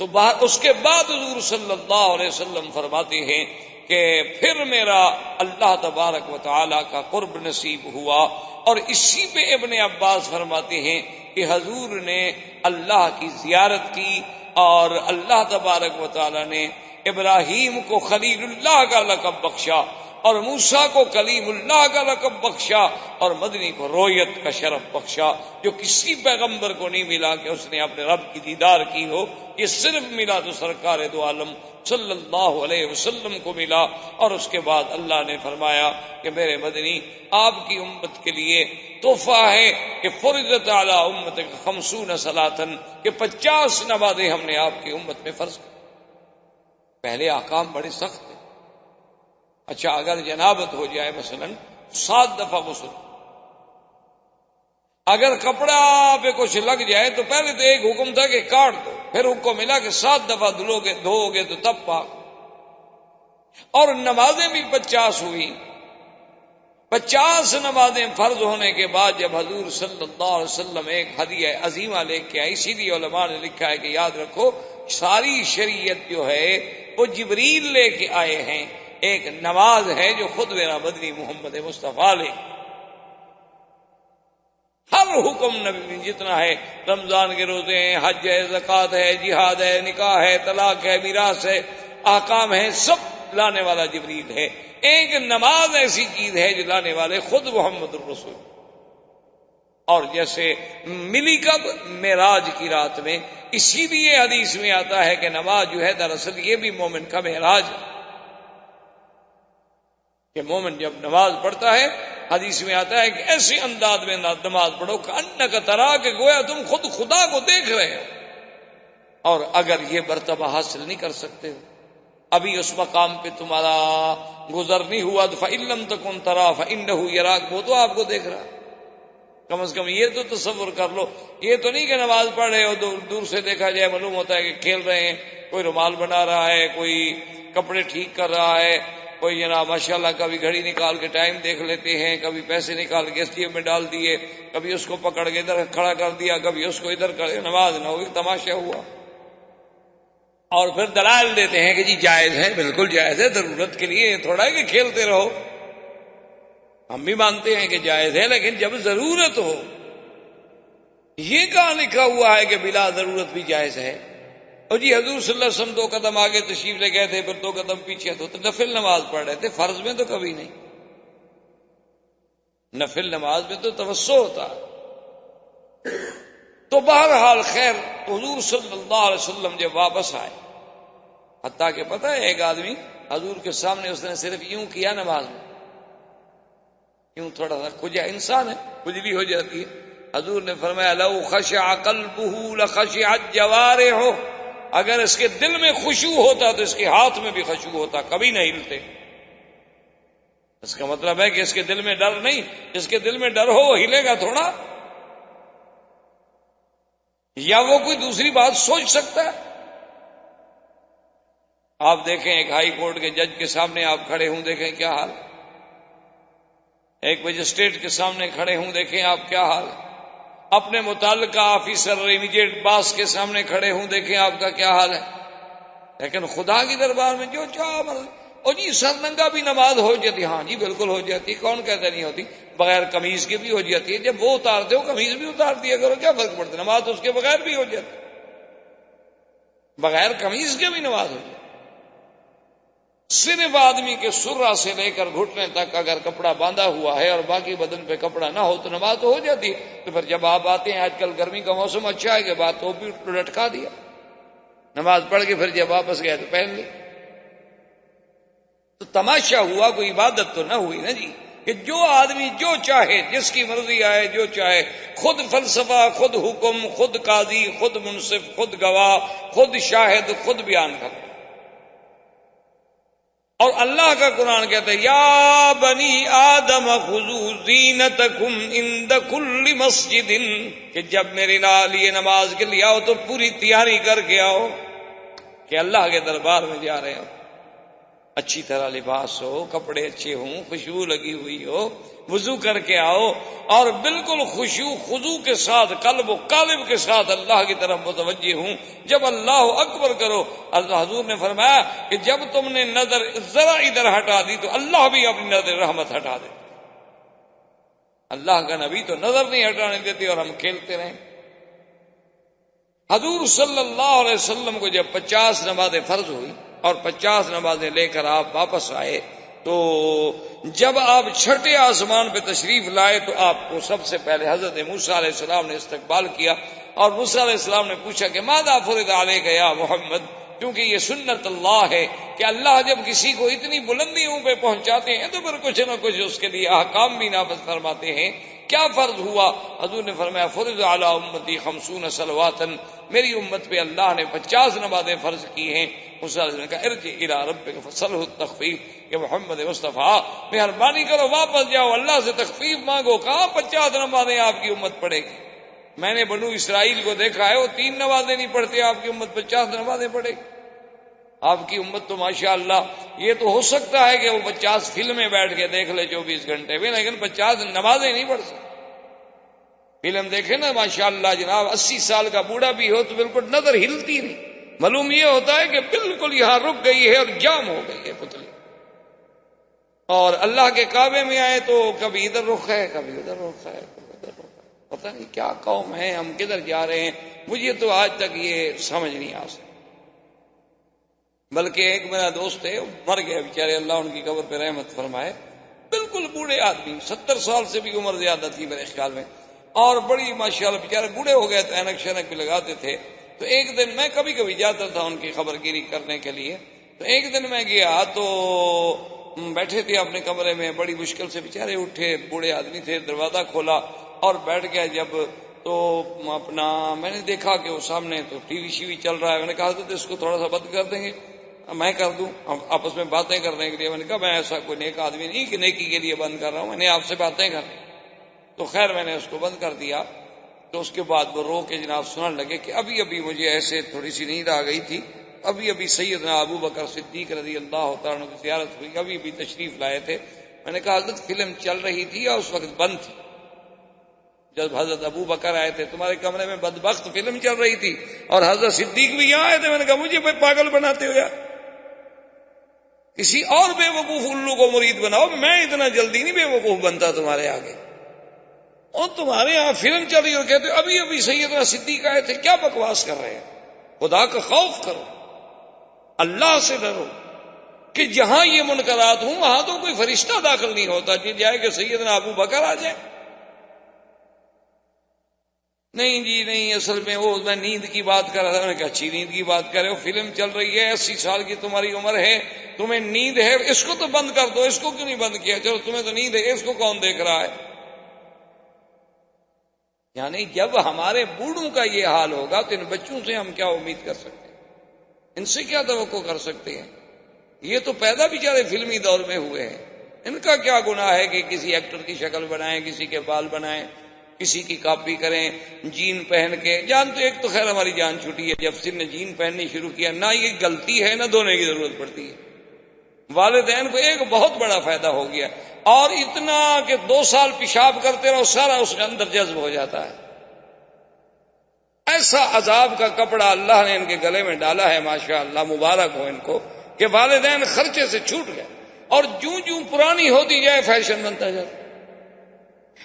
تو اس کے بعد حضور صلی اللہ علیہ وسلم فرماتے ہیں کہ پھر میرا اللہ تبارک و تعالی کا قرب نصیب ہوا. اور اسی پہ ابن عباس فرماتے ہیں کہ حضور نے اللہ کی زیارت کی اور اللہ تبارک و تعالی نے ابراہیم کو خلیل اللہ کا لقب بخشا اور موسیٰ کو کلیم اللہ کا لقب بخشا اور مدنی کو رویت کا شرف بخشا، جو کسی پیغمبر کو نہیں ملا کہ اس نے اپنے رب کی دیدار کی ہو. یہ صرف ملا تو سرکار دو عالم صلی اللہ علیہ وسلم کو ملا. اور اس کے بعد اللہ نے فرمایا کہ میرے مدنی آپ کی امت کے لیے تحفہ ہے کہ فرضت علی امتک 50 صلاتن، کہ 50 نمازیں ہم نے آپ کی امت میں فرض کی. پہلے احکام بڑے سخت ہیں. اچھا اگر جنابت ہو جائے مثلا 7 دفعہ غسل، اگر کپڑا پہ کچھ لگ جائے تو پہلے تو ایک حکم تھا کہ کاٹ دو، پھر حکم ملا کہ 7 دفعہ دھو گے تو تب پاک. اور نمازیں بھی 50 ہوئی. 50 نمازیں فرض ہونے کے بعد جب حضور صلی اللہ علیہ وسلم ایک ہدیہ عظیمہ لے کے آئی، اسی لیے علماء نے لکھا ہے کہ یاد رکھو ساری شریعت جو ہے وہ جبریل لے کے آئے ہیں. ایک نماز ہے جو خود میرا مدنی محمد مصطفیٰ لے. ہر حکم نبی جتنا ہے، رمضان کے روزے ہیں، حج ہے، زکوٰۃ ہے، جہاد ہے، نکاح ہے، طلاق ہے، میراث ہے، احکام ہے، سب لانے والا جبریل ہے. ایک نماز ایسی چیز ہے جو لانے والے خود محمد الرسول. اور جیسے ملی کب؟ معراج کی رات میں. اسی لیے حدیث میں آتا ہے کہ نماز جو ہے دراصل یہ بھی مومن کا معراج ہے، کہ مومن جب نماز پڑھتا ہے حدیث میں آتا ہے کہ ایسے انداز میں نماز پڑھو کہ انک ترا، کہ گویا تم خود خدا کو دیکھ رہے ہو. اور اگر یہ مرتبہ حاصل نہیں کر سکتے ہو، ابھی اس مقام پہ تمہارا گزر نہیں ہوا، تو فَإِن لَّمْ تَكُن تَرَىٰ فَإِنَّهُ يَرَاكَ، وہ تو آپ کو دیکھ رہا ہے. کم از کم یہ تو تصور کر لو. یہ تو نہیں کہ نماز پڑھ رہے ہو دور سے دیکھا جائے، معلوم ہوتا ہے کہ کھیل رہے ہیں، کوئی رومال بنا رہا ہے، کوئی کپڑے ٹھیک کر رہا ہے، کوئی جناب ماشاءاللہ کبھی گھڑی نکال کے ٹائم دیکھ لیتے ہیں، کبھی پیسے نکال کے اس جیب میں ڈال دیے، کبھی اس کو پکڑ کے ادھر کھڑا کر دیا، کبھی اس کو ادھر کر، نماز نہ ہوئی، تماشا ہوا۔ اور پھر دلائل دیتے ہیں کہ جی جائز ہے، بالکل جائز ہے، ضرورت کے لیے، تھوڑا ہے کہ کھیلتے رہو۔ ہم بھی مانتے ہیں کہ جائز ہے، لیکن جب ضرورت ہو۔ یہ کہاں لکھا ہوا ہے کہ بلا ضرورت بھی جائز ہے؟ اور جی حضور صلی اللہ علیہ وسلم 2 قدم آگے تشریف لے گئے تھے، پھر 2 قدم پیچھے، تو نفل نماز پڑھ رہے تھے، فرض میں تو کبھی نہیں۔ نفل نماز میں تو توسع ہوتا۔ تو بہرحال خیر، حضور صلی اللہ علیہ وسلم جب واپس آئے، حتیٰ کہ پتہ ہے ایک آدمی حضور کے سامنے اس نے صرف یوں کیا نماز میں، یوں تھوڑا سا کھجا، انسان ہے، کھجلی ہو جاتی ہے۔ حضور نے فرمایا لو خشع قلبہ لخشعت جوارحہ، اگر اس کے دل میں خشوع ہوتا تو اس کے ہاتھ میں بھی خشوع ہوتا، کبھی نہ ہلتے۔ اس کا مطلب ہے کہ اس کے دل میں ڈر نہیں، جس کے دل میں ڈر ہو وہ ہلے گا تھوڑا، یا وہ کوئی دوسری بات سوچ سکتا ہے؟ آپ دیکھیں ایک ہائی کورٹ کے جج کے سامنے آپ کھڑے ہوں، دیکھیں کیا حال، ایک مجسٹریٹ کے سامنے کھڑے ہوں، دیکھیں آپ کیا حال، اپنے متعلقہ آفیسر امیڈیٹ باس کے سامنے کھڑے ہوں، دیکھیں آپ کا کیا حال ہے۔ لیکن خدا کی دربار میں جو چاہ مرضی، اور جی سر ننگا بھی نماز ہو جاتی، ہاں جی بالکل ہو جاتی، کون کہتا نہیں ہوتی، بغیر قمیض کے بھی ہو جاتی ہے، جب وہ اتارتے ہو قمیض بھی اتار دیا کرو، کیا فرق پڑتا ہے، نماز تو اس کے بغیر بھی ہو جاتی، بغیر قمیض کے بھی نماز ہو جاتی۔ صرف آدمی کے سرہ سے لے کر گھٹنے تک اگر کپڑا باندھا ہوا ہے اور باقی بدن پہ کپڑا نہ ہو تو نماز تو ہو جاتی ہے۔ تو پھر جب آپ آتے ہیں، آج کل گرمی کا موسم اچھا ہے کہ بات تو بھی لٹکا دیا، نماز پڑھ کے پھر جب واپس گئے تو پہن لی۔ تو تماشا ہوا، کوئی عبادت تو نہ ہوئی نا جی، کہ جو آدمی جو چاہے، جس کی مرضی آئے، جو چاہے، خود فلسفہ، خود حکم، خود قاضی، خود منصف، خود گواہ، خود شاہد، خود بیان کرے۔ اور اللہ کا قرآن کہتا ہے یا بنی آدم خذوا زینتکم عند کل مسجد، کہ جب میرے لیے نماز کے لیے آؤ تو پوری تیاری کر کے آؤ کہ اللہ کے دربار میں جا رہے ہو، اچھی طرح لباس ہو، کپڑے اچھے ہوں، خوشبو لگی ہوئی ہو، وضو کر کے آؤ، اور بالکل خشوع خضوع کے ساتھ، قلب و قالب کے ساتھ اللہ کی طرف متوجہ ہوں۔ جب اللہ اکبر کرو، اللہ حضور نے فرمایا کہ جب تم نے نظر ذرا ادھر ہٹا دی تو اللہ بھی اپنی نظر رحمت ہٹا دے۔ اللہ کا نبی تو نظر نہیں ہٹانے دیتے اور ہم کھیلتے رہیں۔ حضور صلی اللہ علیہ وسلم کو جب 50 نمازیں فرض ہوئی اور 50 نمازیں لے کر آپ واپس آئے، تو جب آپ چھٹے آسمان پہ تشریف لائے تو آپ کو سب سے پہلے حضرت موسیٰ علیہ السلام نے استقبال کیا، اور موسیٰ علیہ السلام نے پوچھا کہ ماذا فرض علیک یا محمد، کیونکہ یہ سنت اللہ ہے کہ اللہ جب کسی کو اتنی بلندیوں پہ پہنچاتے ہیں تو پھر کچھ نہ کچھ اس کے لیے احکام بھی نافذ فرماتے ہیں۔ کیا فرض ہوا؟ حضور نے فرمایا فرض علی امتی 50 صلواتا، میری امت پہ اللہ نے 50 نمازیں فرض کی ہیں۔ موسیٰ نے کہا ارجع الی ربک فاسألہ التخفیف، کہ محمد مصطفیٰ مہربانی کرو واپس جاؤ، اللہ سے تخفیف مانگو، کہاں 50 نمازیں آپ کی امت پڑھے گی؟ میں نے بنو اسرائیل کو دیکھا ہے، وہ 3 نمازیں نہیں پڑھتے، آپ کی امت 50 نمازیں پڑھے گی۔ آپ کی امت تو ماشاءاللہ، یہ تو ہو سکتا ہے کہ وہ 50 فلمیں بیٹھ کے دیکھ لے 24 گھنٹے میں، لیکن 50 نمازیں نہیں پڑھ سکتے۔ فلم دیکھیں نا ماشاءاللہ جناب، 80 سال کا بوڑھا بھی ہو تو بالکل نظر ہلتی نہیں، معلوم یہ ہوتا ہے کہ بالکل یہاں رک گئی ہے اور جام ہو گئی ہے پتلی۔ اور اللہ کے کعبے میں آئے تو کبھی ادھر رخ ہے، کبھی ادھر رخ ہے، کبھی ادھر رخ ہے، پتہ نہیں کیا قوم ہے، ہم کدھر جا رہے ہیں، مجھے تو آج تک یہ سمجھ نہیں آ سکتی۔ بلکہ ایک میرا دوست ہے، مر گیا بیچارے، اللہ ان کی قبر پہ رحمت فرمائے، بالکل بوڑھے آدمی، 70 سال سے بھی عمر زیادہ تھی میرے خیال میں، اور بڑی ماشاءاللہ بیچارے بوڑھے ہو گئے تو اینک شینک بھی لگاتے تھے۔ تو ایک دن میں کبھی کبھی جاتا تھا ان کی خبر گیری کرنے کے لیے، تو ایک دن میں گیا تو بیٹھے تھے اپنے کمرے میں، بڑی مشکل سے بیچارے اٹھے، بوڑھے آدمی تھے، دروازہ کھولا اور بیٹھ گیا جب، تو اپنا میں نے دیکھا کہ وہ سامنے تو ٹی وی شی وی چل رہا ہے، میں نے کہا حضرت اس کو تھوڑا سا بند کر دیں گے، میں کر دوں، آپس میں باتیں کرنے کے لیے۔ میں نے کہا میں ایسا کوئی نیک آدمی نہیں کہ نیکی کے لیے بند کر رہا ہوں، میں نے آپ سے باتیں کرنی۔ تو خیر میں نے اس کو بند کر دیا، تو اس کے بعد وہ رو کے جناب سننے لگے کہ ابھی ابھی مجھے ایسے تھوڑی سی نیند آ گئی تھی، ابھی ابھی سیدنا ابو بکر صدیق رضی اللہ تعالیٰ عنہ کی زیارت ہوئی، ابھی بھی تشریف لائے تھے. میں نے کہا حضرت فلم چل رہی تھی اور اس وقت بند تھی. جب حضرت ابو بکر آئے تھے تمہارے کمرے میں بدبخت فلم چل رہی تھی اور حضرت صدیق بھی یہاں آئے تھے. میں نے کہا مجھے پاگل بناتے ہو یار، کسی اور بے وقوف الو کو مرید بناؤ، میں اتنا جلدی نہیں بے وقوف بنتا تمہارے آگے. اور تمہارے یہاں فلم چل رہی اور کہتے ابھی ابھی سیدنا صدیق آئے تھے. کیا بکواس کر رہے ہیں؟ خدا کا خوف کرو، اللہ سے ڈرو کہ جہاں یہ منکرات ہوں وہاں تو کوئی فرشتہ داخل نہیں ہوتا کہ جائے کہ سیدنا ابو بکر آ جائے. نہیں جی نہیں، اصل میں وہ میں نیند کی بات کر رہا تھا. میں نے کہا اچھی نیند کی بات کر رہے ہو، فلم چل رہی ہے، 80 سال کی تمہاری عمر ہے، تمہیں نیند ہے، اس کو تو بند کر دو. اس کو کیوں نہیں بند کیا؟ چلو تمہیں تو نیند ہے، اس کو کون دیکھ رہا ہے؟ یعنی جب ہمارے بوڑھوں کا یہ حال ہوگا تو ان بچوں سے ہم کیا امید کر سکتے ہیں؟ ان سے کیا توقع کر سکتے ہیں؟ یہ تو پیدا بیچارے فلمی دور میں ہوئے ہیں. ان کا کیا گناہ ہے کہ کسی ایکٹر کی شکل بنائیں، کسی کے بال بنائیں، کسی کی کاپی کریں، جین پہن کے. جان تو ایک تو خیر ہماری جان چھوٹی ہے، جب سن نے جین پہننی شروع کیا نہ یہ غلطی ہے نہ دھونے کی ضرورت پڑتی ہے. والدین کو ایک بہت بڑا فائدہ ہو گیا، اور اتنا کہ 2 سال پیشاب کرتے رہو سارا اس کے اندر جذب ہو جاتا ہے. ایسا عذاب کا کپڑا اللہ نے ان کے گلے میں ڈالا ہے، ماشاء اللہ مبارک ہو ان کو کہ والدین خرچے سے چھوٹ گئے. اور جوں جوں پرانی ہوتی جائے فیشن بنتا جاتا،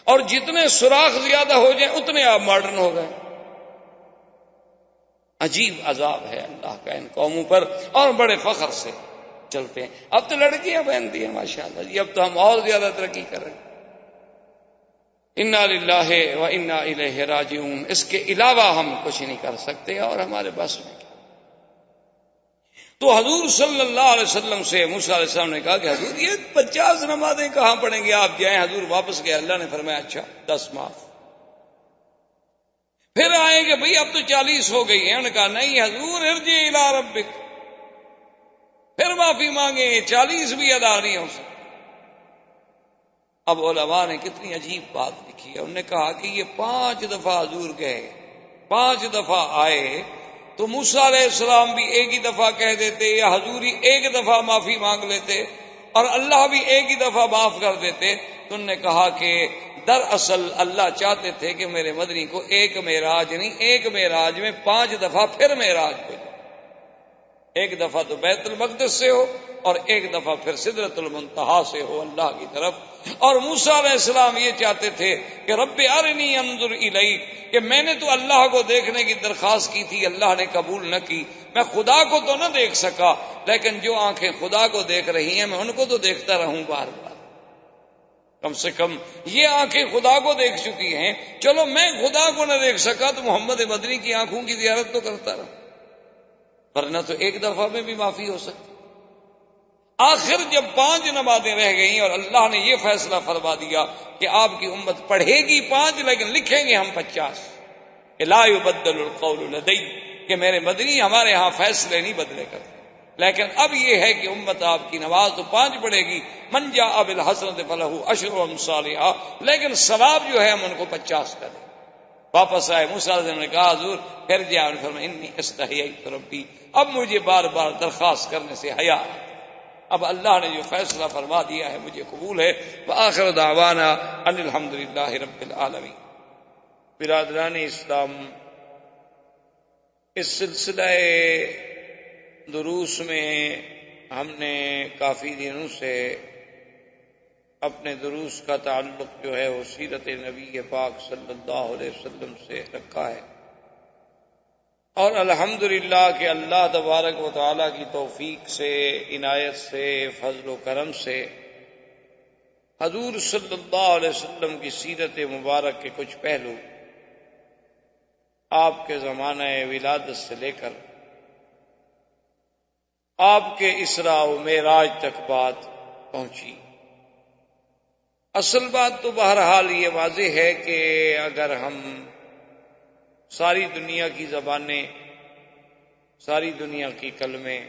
اور جتنے سوراخ زیادہ ہو جائیں اتنے آپ ماڈرن ہو گئے. عجیب عذاب ہے اللہ کا ان قوموں پر، اور بڑے فخر سے چلتے ہیں. اب تو لڑکیاں پہنتی ہیں ماشاءاللہ جی، اب تو ہم اور زیادہ ترقی کر رہے ہیں. انا للہ و انا الیہ راجعون. اس کے علاوہ ہم کچھ نہیں کر سکتے اور ہمارے بس میں. تو حضور صلی اللہ علیہ وسلم سے موسیٰ علیہ السلام نے کہا کہ حضور یہ 50 نمازیں کہاں پڑھیں گے آپ جائیں. حضور واپس گئے، اللہ نے فرمایا اچھا 10 معاف. پھر آئیں گے بھئی اب تو 40 ہو گئی ہیں. انہوں نے کہا نہیں حضور ارجع الی ربک، پھر معافی مانگے، 40 بھی ادا نہیں ہو سکتی. اب علماء نے کتنی عجیب بات لکھی ہے. انہوں نے کہا کہ یہ 5 دفعہ حضور گئے، 5 دفعہ آئے، تو موسیٰ علیہ السلام بھی ایک ہی دفعہ کہہ دیتے یا حضور ہی ایک دفعہ معافی مانگ لیتے اور اللہ بھی ایک ہی دفعہ معاف کر دیتے. تو انہوں نے کہا کہ دراصل اللہ چاہتے تھے کہ میرے مدنی کو ایک معراج نہیں، ایک معراج میں 5 دفعہ پھر معراج ہو جائے. ایک دفعہ تو بیت المقدس سے ہو اور ایک دفعہ پھر سدرۃ المنتہا سے ہو اللہ کی طرف. اور موسیٰ علیہ السلام یہ چاہتے تھے کہ رب ارنی انظر الیک، کہ میں نے تو اللہ کو دیکھنے کی درخواست کی تھی، اللہ نے قبول نہ کی. میں خدا کو تو نہ دیکھ سکا، لیکن جو آنکھیں خدا کو دیکھ رہی ہیں میں ان کو تو دیکھتا رہوں بار بار. کم سے کم یہ آنکھیں خدا کو دیکھ چکی ہیں، چلو میں خدا کو نہ دیکھ سکا تو محمد مدنی کی آنکھوں کی زیارت تو کرتا رہا، ورنہ تو ایک دفعہ میں بھی معافی ہو سکتی. آخر جب 5 نمازیں رہ گئیں اور اللہ نے یہ فیصلہ فرما دیا کہ آپ کی امت پڑھے گی 5 لیکن لکھیں گے ہم 50، لا یبدل القول لدی، کہ میرے مدنی ہمارے ہاں فیصلے نہیں بدلے کرتے. لیکن اب یہ ہے کہ امت آپ کی نماز تو 5 پڑھے گی، من جاء بالحسنۃ فلہ 10 امثالھا، لیکن ثواب جو ہے ہم ان کو 50 کریں. واپس آئے موسیٰ علیہ السلام نے کہا حضور پھر جاؤ. فرمایا انی استحییت ربی، اب مجھے بار بار درخواست کرنے سے حیا ہے. اب اللہ نے جو فیصلہ فرما دیا ہے مجھے قبول ہے. وآخر دعوانا ان الحمدللہ رب العالمین. برادران اسلام، اس سلسلہ دروس میں ہم نے کافی دنوں سے اپنے دروس کا تعلق جو ہے وہ سیرت نبی پاک صلی اللہ علیہ وسلم سے رکھا ہے، اور الحمدللہ کہ اللہ تبارک و تعالیٰ کی توفیق سے، عنایت سے، فضل و کرم سے حضور صلی اللہ علیہ وسلم کی سیرت مبارک کے کچھ پہلو آپ کے زمانہ ولادت سے لے کر آپ کے اسراء و معراج تک بات پہنچی. اصل بات تو بہرحال یہ واضح ہے کہ اگر ہم ساری دنیا کی زبانیں، ساری دنیا کی کلمیں،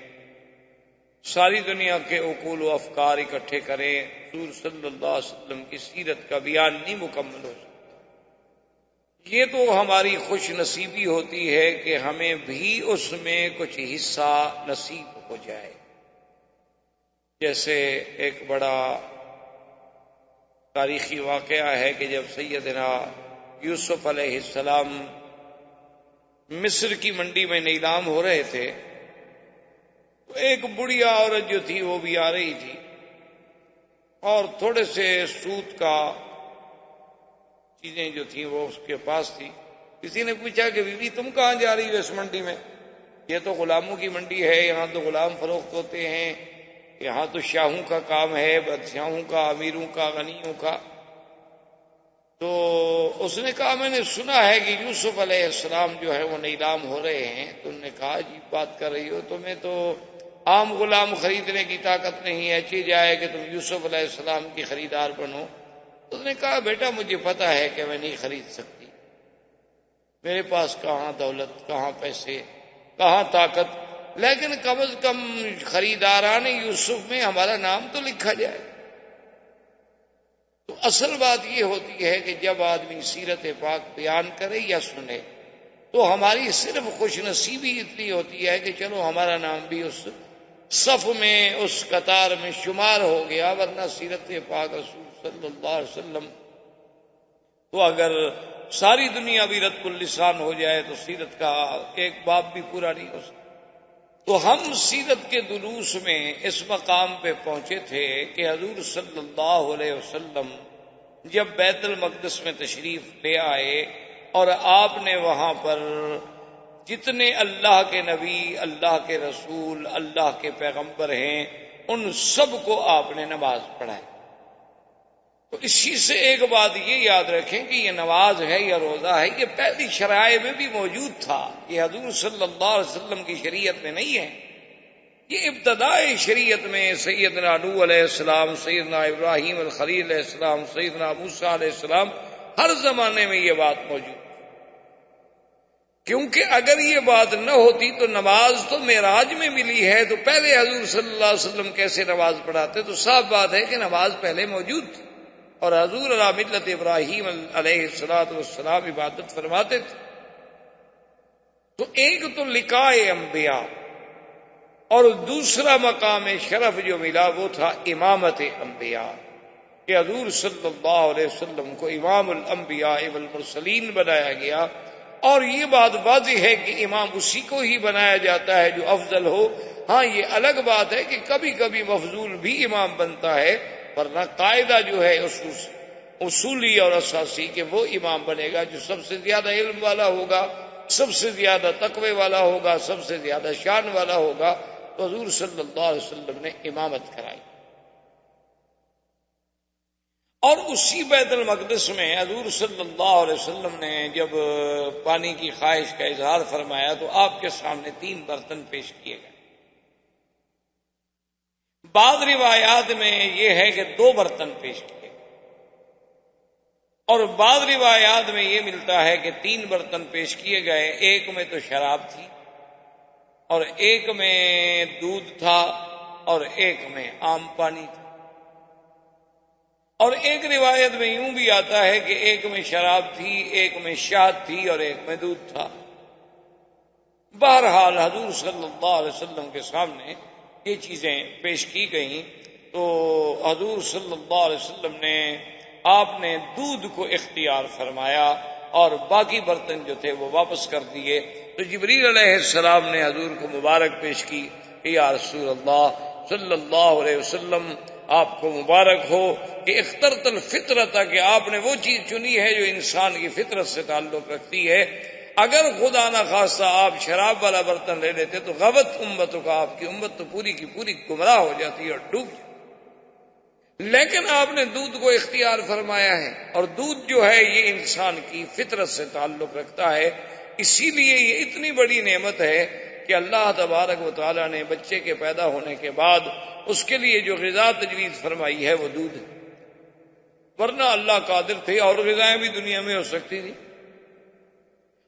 ساری دنیا کے عقول و افکار اکٹھے کریں، حضور صلی اللہ علیہ وسلم کی سیرت کا بیان نہیں مکمل ہو سکتا. یہ تو ہماری خوش نصیبی ہوتی ہے کہ ہمیں بھی اس میں کچھ حصہ نصیب ہو جائے. جیسے ایک بڑا تاریخی واقعہ ہے کہ جب سیدنا یوسف علیہ السلام مصر کی منڈی میں نیلام ہو رہے تھے تو ایک بڑھیا عورت جو تھی وہ بھی آ رہی تھی اور تھوڑے سے سود کا چیزیں جو تھیں وہ اس کے پاس تھی. کسی نے پوچھا کہ بیوی تم کہاں جا رہی ہو اس منڈی میں؟ یہ تو غلاموں کی منڈی ہے، یہاں تو غلام فروخت ہوتے ہیں، یہاں تو شاہوں کا کام ہے، بادشاہوں کا، امیروں کا، غنیوں کا. تو اس نے کہا میں نے سنا ہے کہ یوسف علیہ السلام جو ہے وہ نیلام ہو رہے ہیں. تو انہوں نے کہا عجیب بات کر رہی ہو، تمہیں تو عام غلام خریدنے کی طاقت نہیں ہے، اچھی جائے کہ تم یوسف علیہ السلام کی خریدار بنو. تو اس نے کہا بیٹا مجھے پتا ہے کہ میں نہیں خرید سکتی، میرے پاس کہاں دولت، کہاں پیسے، کہاں طاقت، لیکن کم از کم خریداران یوسف میں ہمارا نام تو لکھا جائے. تو اصل بات یہ ہوتی ہے کہ جب آدمی سیرت پاک بیان کرے یا سنے تو ہماری صرف خوش نصیبی اتنی ہوتی ہے کہ چلو ہمارا نام بھی اس صف میں، اس قطار میں شمار ہو گیا، ورنہ سیرت پاک رسول صلی اللہ علیہ وسلم تو اگر ساری دنیا بھی رد اللسان ہو جائے تو سیرت کا ایک باب بھی پورا نہیں ہو سکتا. تو ہم سیرت کے دروس میں اس مقام پہ پہنچے تھے کہ حضور صلی اللہ علیہ وسلم جب بیت المقدس میں تشریف لے آئے اور آپ نے وہاں پر جتنے اللہ کے نبی، اللہ کے رسول، اللہ کے پیغمبر ہیں ان سب کو آپ نے نماز پڑھائی. تو اسی سے ایک بات یہ یاد رکھیں کہ یہ نماز ہے یا روزہ ہے یہ پہلی شرائع میں بھی موجود تھا، یہ حضور صلی اللہ علیہ وسلم کی شریعت میں نہیں ہے. یہ ابتدائی شریعت میں سیدنا نوح علیہ السلام، سیدنا ابراہیم الخلیل علیہ السلام، سیدنا موسیٰ علیہ السلام ہر زمانے میں یہ بات موجود. کیونکہ اگر یہ بات نہ ہوتی تو نماز تو معراج میں ملی ہے، تو پہلے حضور صلی اللہ علیہ وسلم کیسے نماز پڑھاتے؟ تو صاف بات ہے کہ نماز پہلے موجود تھی اور حضور علی ملت ابراہیم علیہ السلام عبادت فرماتے تھے. تو ایک تو لقاء انبیاء اور دوسرا مقام شرف جو ملا وہ تھا امامت انبیاء، کہ حضور صلی اللہ علیہ وسلم کو امام الانبیاء والمرسلین بنایا گیا. اور یہ بات واضح ہے کہ امام اسی کو ہی بنایا جاتا ہے جو افضل ہو. ہاں یہ الگ بات ہے کہ کبھی کبھی مفضول بھی امام بنتا ہے، ورنہ قاعدہ جو ہے اصولی اور اساسی کہ وہ امام بنے گا جو سب سے زیادہ علم والا ہوگا، سب سے زیادہ تقوی والا ہوگا، سب سے زیادہ شان والا ہوگا. تو حضور صلی اللہ علیہ وسلم نے امامت کرائی. اور اسی بیت المقدس میں حضور صلی اللہ علیہ وسلم نے جب پانی کی خواہش کا اظہار فرمایا تو آپ کے سامنے 3 برتن پیش کیے گئے. بعض روایات میں یہ ہے کہ 2 برتن پیش کیے گئے اور بعض روایات میں یہ ملتا ہے کہ 3 برتن پیش کیے گئے. ایک میں تو شراب تھی اور ایک میں دودھ تھا اور ایک میں عام پانی تھا. اور ایک روایت میں یوں بھی آتا ہے کہ ایک میں شراب تھی، ایک میں شہد تھی اور ایک میں دودھ تھا. بہرحال حضور صلی اللہ علیہ وسلم کے سامنے یہ چیزیں پیش کی گئیں تو حضور صلی اللہ علیہ وسلم نے آپ نے دودھ کو اختیار فرمایا اور باقی برتن جو تھے وہ واپس کر دیے. تو جبریل علیہ السلام نے حضور کو مبارک پیش کی کہ یا رسول اللہ صلی اللہ علیہ وسلم آپ کو مبارک ہو کہ اخترت الفطرت، کہ آپ نے وہ چیز چنی ہے جو انسان کی فطرت سے تعلق رکھتی ہے. اگر خدا نہ خواستہ آپ شراب والا برتن لے لیتے تو غوت امتوں کا، آپ کی امت تو پوری کی پوری گمراہ ہو جاتی اور ڈوب جاتی. لیکن آپ نے دودھ کو اختیار فرمایا ہے اور دودھ جو ہے یہ انسان کی فطرت سے تعلق رکھتا ہے. اسی لیے یہ اتنی بڑی نعمت ہے کہ اللہ تبارک و تعالیٰ نے بچے کے پیدا ہونے کے بعد اس کے لیے جو غذا تجویز فرمائی ہے وہ دودھ ہے. ورنہ اللہ قادر تھے اور غذائیں بھی دنیا میں ہو سکتی تھی.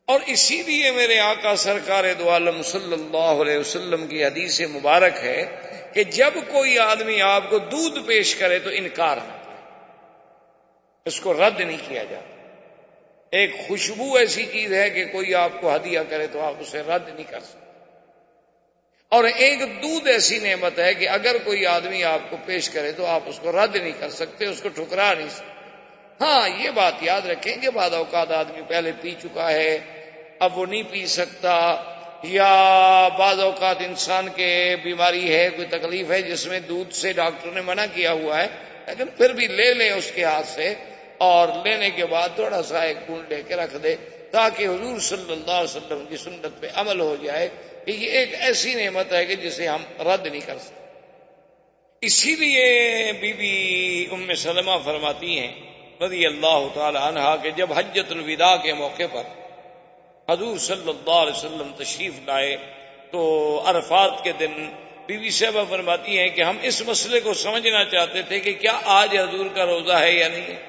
اور اسی لیے میرے آقا سرکار دو عالم صلی اللہ علیہ وسلم کی حدیث مبارک ہے کہ جب کوئی آدمی آپ کو دودھ پیش کرے تو انکار نہ کرے، اس کو رد نہیں کیا جاتا. ایک خوشبو ایسی چیز ہے کہ کوئی آپ کو ہدیہ کرے تو آپ اسے رد نہیں کر سکتے، اور ایک دودھ ایسی نعمت ہے کہ اگر کوئی آدمی آپ کو پیش کرے تو آپ اس کو رد نہیں کر سکتے، اس کو ٹھکرا نہیں سکتے۔ ہاں یہ بات یاد رکھیں کہ بعض اوقات آدمی پہلے پی چکا ہے، اب وہ نہیں پی سکتا، یا بعض اوقات انسان کے بیماری ہے، کوئی تکلیف ہے جس میں دودھ سے ڈاکٹر نے منع کیا ہوا ہے، لیکن پھر بھی لے لے اس کے ہاتھ سے، اور لینے کے بعد تھوڑا سا ایک بوند لے کے رکھ دے تاکہ حضور صلی اللہ علیہ وسلم کی سنت پہ عمل ہو جائے کہ یہ ایک ایسی نعمت ہے کہ جسے ہم رد نہیں کر سکتے۔ اسی لیے بی بی ام سلمہ فرماتی ہیں رضی اللہ تعالی عنہا کہ جب حجۃ الوداع کے موقع پر حضور صلی اللہ علیہ وسلم تشریف لائے تو عرفات کے دن بی بی صاحبہ فرماتی ہیں کہ ہم اس مسئلے کو سمجھنا چاہتے تھے کہ کیا آج حضور کا روزہ ہے یا نہیں ہے،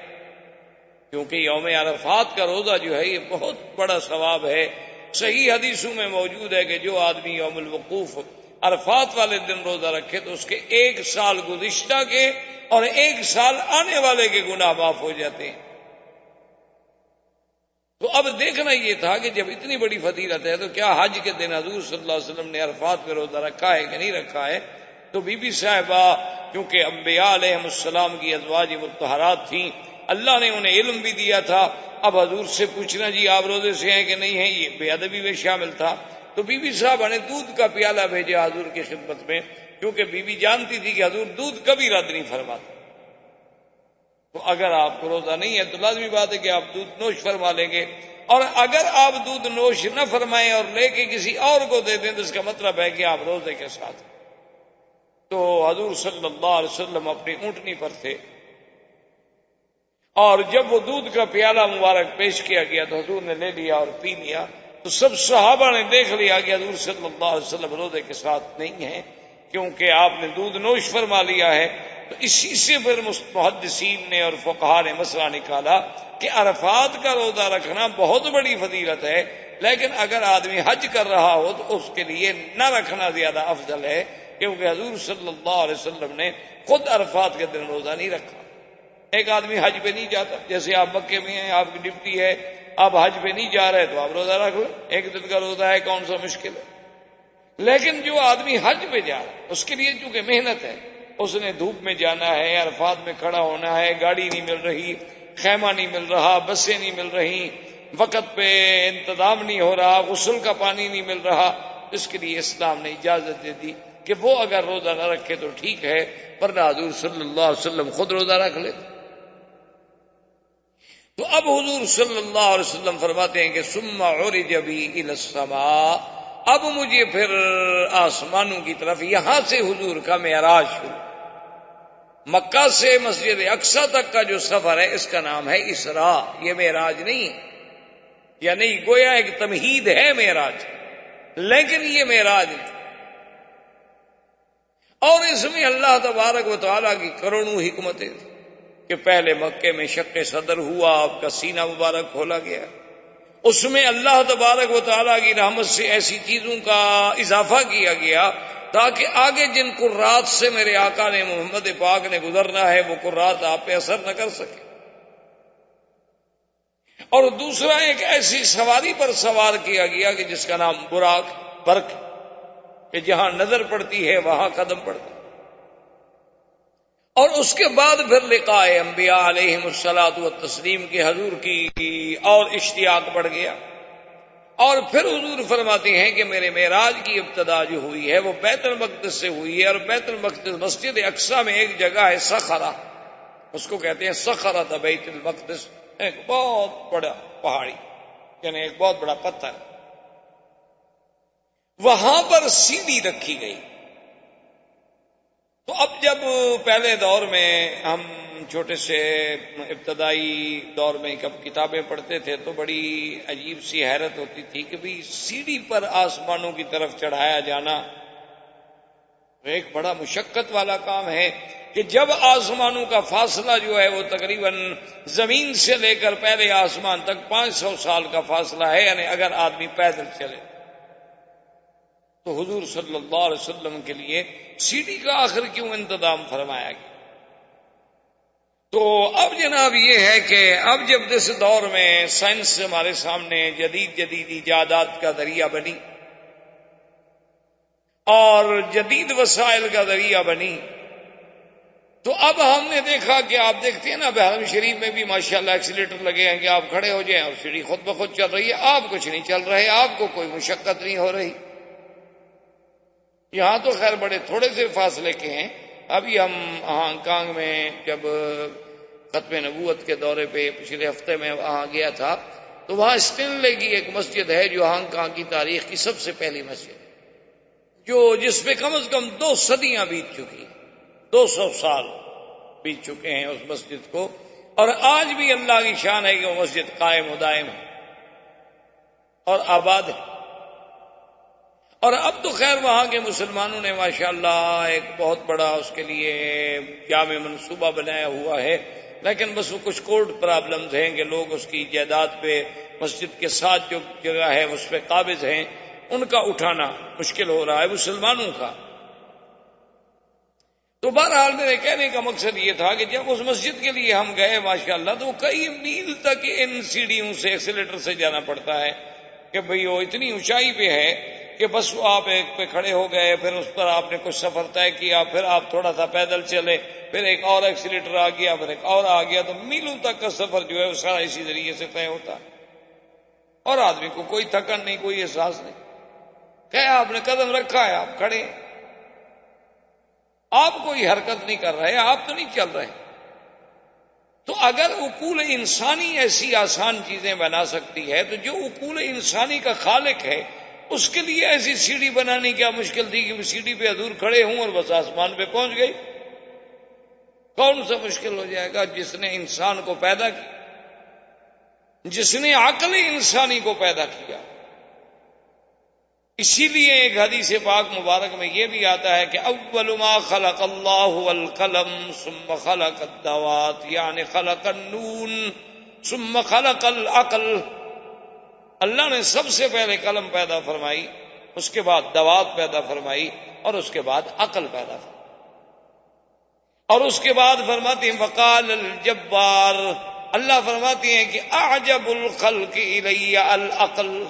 کیونکہ یوم عرفات کا روزہ جو ہے یہ بہت بڑا ثواب ہے۔ صحیح حدیثوں میں موجود ہے کہ جو آدمی یوم الوقوف عرفات والے دن روزہ رکھے تو اس کے 1 سال گزشتہ کے اور 1 سال آنے والے کے گناہ معاف ہو جاتے ہیں۔ تو اب دیکھنا یہ تھا کہ جب اتنی بڑی فضیلت ہے تو کیا حج کے دن حضور صلی اللہ علیہ وسلم نے عرفات میں روزہ رکھا ہے کہ نہیں رکھا ہے؟ تو بی بی صاحبہ کیونکہ انبیاء علیہ السلام کی ازواج مطہرات تھیں، اللہ نے انہیں علم بھی دیا تھا، اب حضور سے پوچھنا جی آپ روزے سے ہیں کہ نہیں ہیں یہ بے ادبی میں شامل تھا۔ تو بی بی صاحبہ نے دودھ کا پیالہ بھیجا حضور کی خدمت میں، کیونکہ بی بی جانتی تھی کہ حضور دودھ کبھی رد نہیں فرماتے، تو اگر آپ کو روزہ نہیں ہے تو لازمی بات ہے کہ آپ دودھ نوش فرما لیں گے، اور اگر آپ دودھ نوش نہ فرمائیں اور لے کے کسی اور کو دے دیں تو اس کا مطلب ہے کہ آپ روزے کے ساتھ۔ تو حضور صلی اللہ علیہ وسلم اپنی اونٹنی پر تھے، اور جب وہ دودھ کا پیالہ مبارک پیش کیا گیا تو حضور نے لے لیا اور پی لیا، تو سب صحابہ نے دیکھ لیا کہ حضور صلی اللہ علیہ وسلم روزے کے ساتھ نہیں ہیں، کیونکہ آپ نے دودھ نوش فرما لیا ہے۔ تو اسی سے پھر محدثین نے اور فقہاء نے مسئلہ نکالا کہ عرفات کا روزہ رکھنا بہت بڑی فضیلت ہے، لیکن اگر آدمی حج کر رہا ہو تو اس کے لیے نہ رکھنا زیادہ افضل ہے، کیونکہ حضور صلی اللہ علیہ وسلم نے خود عرفات کے دن روزہ نہیں رکھا۔ ایک آدمی حج پہ نہیں جاتا، جیسے آپ مکے میں ہیں، آپ کی ڈیوٹی ہے، آپ حج پہ نہیں جا رہے تو آپ روزہ رکھ لیں، 1 دن کا روزہ ہے، کون سا مشکل ہے۔ لیکن جو آدمی حج پہ جا رہا ہے اس کے لیے چونکہ محنت ہے، اس نے دھوپ میں جانا ہے، عرفات میں کھڑا ہونا ہے، گاڑی نہیں مل رہی، خیمہ نہیں مل رہا، بسیں نہیں مل رہی، وقت پہ انتظام نہیں ہو رہا، غسل کا پانی نہیں مل رہا، اس کے لیے اسلام نے اجازت دے دی کہ وہ اگر روزہ نہ رکھے تو ٹھیک ہے، ورنہ حضور صلی اللہ علیہ وسلم خود روزہ رکھ لے۔ تو اب حضور صلی اللہ علیہ وسلم فرماتے ہیں کہ ثم عرج بی الی السماء، اب مجھے پھر آسمانوں کی طرف، یہاں سے حضور کا معراج شروع، مکہ سے مسجد اقصی تک کا جو سفر ہے اس کا نام ہے اسراء، یہ معراج نہیں ہے، یا نہیں گویا ایک تمہید ہے معراج، لیکن یہ معراج نہیں۔ اور اس میں اللہ تبارک و تعالیٰ کی کروڑوں حکمتیں تھیں کہ پہلے مکے میں شق صدر ہوا، آپ کا سینہ مبارک کھولا گیا، اس میں اللہ تبارک و تعالیٰ کی رحمت سے ایسی چیزوں کا اضافہ کیا گیا تاکہ آگے جن قرات سے میرے آقا نے محمد پاک نے گزرنا ہے وہ قرات آپ پہ اثر نہ کر سکے۔ اور دوسرا ایک ایسی سواری پر سوار کیا گیا کہ جس کا نام براق، برق، کہ جہاں نظر پڑتی ہے وہاں قدم پڑتا ہے۔ اور اس کے بعد پھر لقاء انبیاء علیہم الصلاۃ والتسلیم کے حضور کی اور اشتیاق بڑھ گیا، اور پھر حضور فرماتے ہیں کہ میرے معراج کی ابتدا جو ہوئی ہے وہ بیت المقدس سے ہوئی ہے، اور بیت المقدس مسجد اقصی میں ایک جگہ ہے صخرہ، اس کو کہتے ہیں صخرۃ بیت المقدس، ایک بہت بڑا پہاڑی، یعنی ایک بہت بڑا پتھر، وہاں پر سیڑھی رکھی گئی۔ تو اب جب پہلے دور میں ہم چھوٹے سے ابتدائی دور میں کب کتابیں پڑھتے تھے تو بڑی عجیب سی حیرت ہوتی تھی کہ بھی سیڑھی پر آسمانوں کی طرف چڑھایا جانا ایک بڑا مشقت والا کام ہے، کہ جب آسمانوں کا فاصلہ جو ہے وہ تقریباً زمین سے لے کر پہلے آسمان تک 500 سال کا فاصلہ ہے، یعنی اگر آدمی پیدل چلے تو حضور صلی اللہ علیہ وسلم کے لیے سیڑھی کا آخر کیوں انتظام فرمایا گیا؟ تو اب جناب یہ ہے کہ اب جب اس دور میں سائنس ہمارے سامنے جدید ایجادات کا ذریعہ بنی اور جدید وسائل کا ذریعہ بنی، تو اب ہم نے دیکھا کہ آپ دیکھتے ہیں نا حرم شریف میں بھی ماشاءاللہ ایکسیلیٹر لگے ہیں کہ آپ کھڑے ہو جائیں اور سیڑھی خود بخود چل رہی ہے، آپ کچھ نہیں چل رہے، آپ کو کوئی مشقت نہیں ہو رہی۔ یہاں تو خیر بڑے تھوڑے سے فاصلے کے ہیں۔ ابھی ہم ہانگ کانگ میں جب ختم نبوت کے دورے پہ پچھلے ہفتے میں وہاں گیا تھا، تو وہاں اسٹینلے کی ایک مسجد ہے جو ہانگ کانگ کی تاریخ کی سب سے پہلی مسجد ہے، جس پہ کم از کم 2 صدیاں بیت چکی، 200 سال بیت چکے ہیں اس مسجد کو، اور آج بھی اللہ کی شان ہے کہ وہ مسجد قائم و دائم ہے اور آباد ہے۔ اور اب تو خیر وہاں کے مسلمانوں نے ماشاءاللہ ایک بہت بڑا اس کے لیے جامع منصوبہ بنایا ہوا ہے، لیکن بس وہ کچھ کورٹ پرابلمز ہیں کہ لوگ اس کی جائیداد پہ مسجد کے ساتھ جو جگہ ہے اس پہ قابض ہیں، ان کا اٹھانا مشکل ہو رہا ہے مسلمانوں کا۔ تو بہرحال میرے کہنے کا مقصد یہ تھا کہ جب اس مسجد کے لیے ہم گئے ماشاءاللہ تو کئی میل تک ان سیڑھیوں سے ایکسیلیٹر سے جانا پڑتا ہے کہ بھئی وہ اتنی اونچائی پہ ہے کہ بس آپ ایک پہ کھڑے ہو گئے، پھر اس پر آپ نے کچھ سفر طے کیا، پھر آپ تھوڑا سا پیدل چلے، پھر ایک اور ایکسیلیٹر آ گیا، پھر ایک اور آ گیا، تو میلوں تک کا سفر جو ہے وہ سارا اسی ذریعے سے طے ہوتا ہے اور آدمی کو کوئی تھکن نہیں، کوئی احساس نہیں۔ کہ آپ نے قدم رکھا ہے، آپ کھڑے ہیں، آپ کوئی حرکت نہیں کر رہے، آپ تو نہیں چل رہے۔ تو اگر عقول انسانی ایسی آسان چیزیں بنا سکتی ہے تو جو عقول انسانی کا خالق ہے اس کے لیے ایسی سیڑھی بنانی کیا مشکل تھی کہ وہ سیڑھی پہ حضور کھڑے ہوں اور بس آسمان پہ پہنچ گئی؟ کون سا مشکل ہو جائے گا؟ جس نے انسان کو پیدا کیا، جس نے عقل انسانی کو پیدا کیا۔ اسی لیے ایک حدیث پاک مبارک میں یہ بھی آتا ہے کہ اول ما خلق اللہ القلم ثم خلق الدوات، یعنی خلق النون ثم خلق العقل۔ اللہ نے سب سے پہلے قلم پیدا فرمائی، اس کے بعد دوات پیدا فرمائی، اور اس کے بعد عقل پیدا فرمائی، اور اس کے بعد فرماتے ہیں وقال الجبار، اللہ فرماتے ہیں کہ اعجب الخلق الی العقل،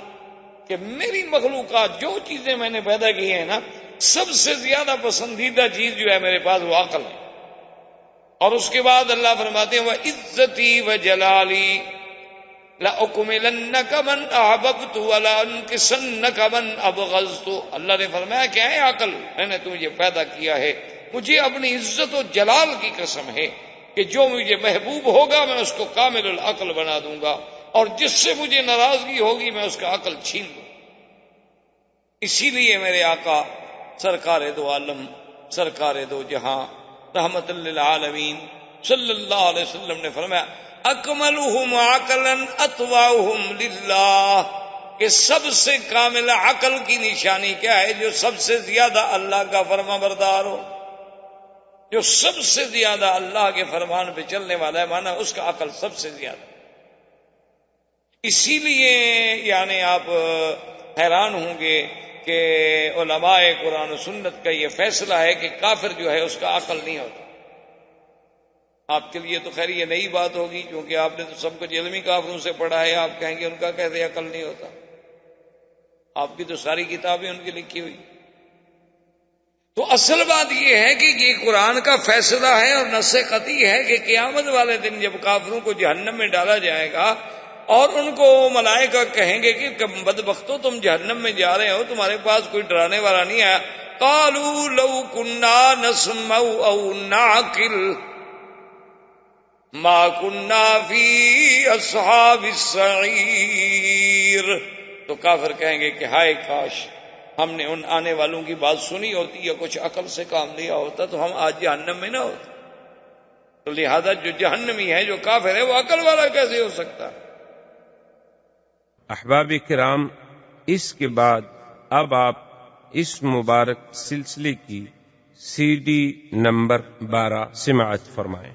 کہ میری مخلوقات جو چیزیں میں نے پیدا کی ہیں نا، سب سے زیادہ پسندیدہ چیز جو ہے میرے پاس وہ عقل ہے۔ اور اس کے بعد اللہ فرماتے ہیں وعزتی وجلالی لأکملنک من احببت ولانکسنک من ابغضت۔ اللہ نے فرمایا کہ اے عقل، میں نے تمہیں پیدا کیا ہے، مجھے اپنی عزت و جلال کی قسم ہے کہ جو مجھے محبوب ہوگا میں اس کو کامل العقل بنا دوں گا، اور جس سے مجھے ناراضگی ہوگی میں اس کا عقل چھین لوں۔ اسی لیے میرے آقا سرکار دو عالم، سرکار دو جہاں، رحمت للعالمین صلی اللہ علیہ وسلم نے فرمایا اکملہم عقلا اتواہم للہ، کہ سب سے کامل عقل کی نشانی کیا ہے؟ جو سب سے زیادہ اللہ کا فرما بردار ہو، جو سب سے زیادہ اللہ کے فرمان پہ چلنے والا ہے، مانا اس کا عقل سب سے زیادہ۔ اسی لیے یعنی آپ حیران ہوں گے کہ علماء قرآن و سنت کا یہ فیصلہ ہے کہ کافر جو ہے اس کا عقل نہیں ہوتا۔ آپ کے لیے تو خیر یہ نئی بات ہوگی کیونکہ آپ نے تو سب کچھ علمی کافروں سے پڑھا ہے، آپ کہیں گے ان کا کیسے عقل نہیں ہوتا؟ آپ کی تو ساری کتابیں ان کی لکھی ہوئی۔ تو اصل بات یہ ہے کہ یہ قرآن کا فیصلہ ہے اور نص قطعی ہے کہ قیامت والے دن جب کافروں کو جہنم میں ڈالا جائے گا اور ان کو ملائکہ کہیں گے کہ بدبختو تم جہنم میں جا رہے ہو، تمہارے پاس کوئی ڈرانے والا نہیں آیا، قالوا لو كنا نسمع او نعقل ما كنا في اصحاب السعیر، تو کافر کہیں گے کہ ہائے کاش ہم نے ان آنے والوں کی بات سنی ہوتی یا کچھ عقل سے کام لیا ہوتا تو ہم آج جہنم میں نہ ہوتے۔ تو لہذا جو جہنمی ہے، جو کافر ہے، وہ عقل والا کیسے ہو سکتا؟ احباب کرام، اس کے بعد اب آپ اس مبارک سلسلے کی CD نمبر 12 سماعت فرمائیں۔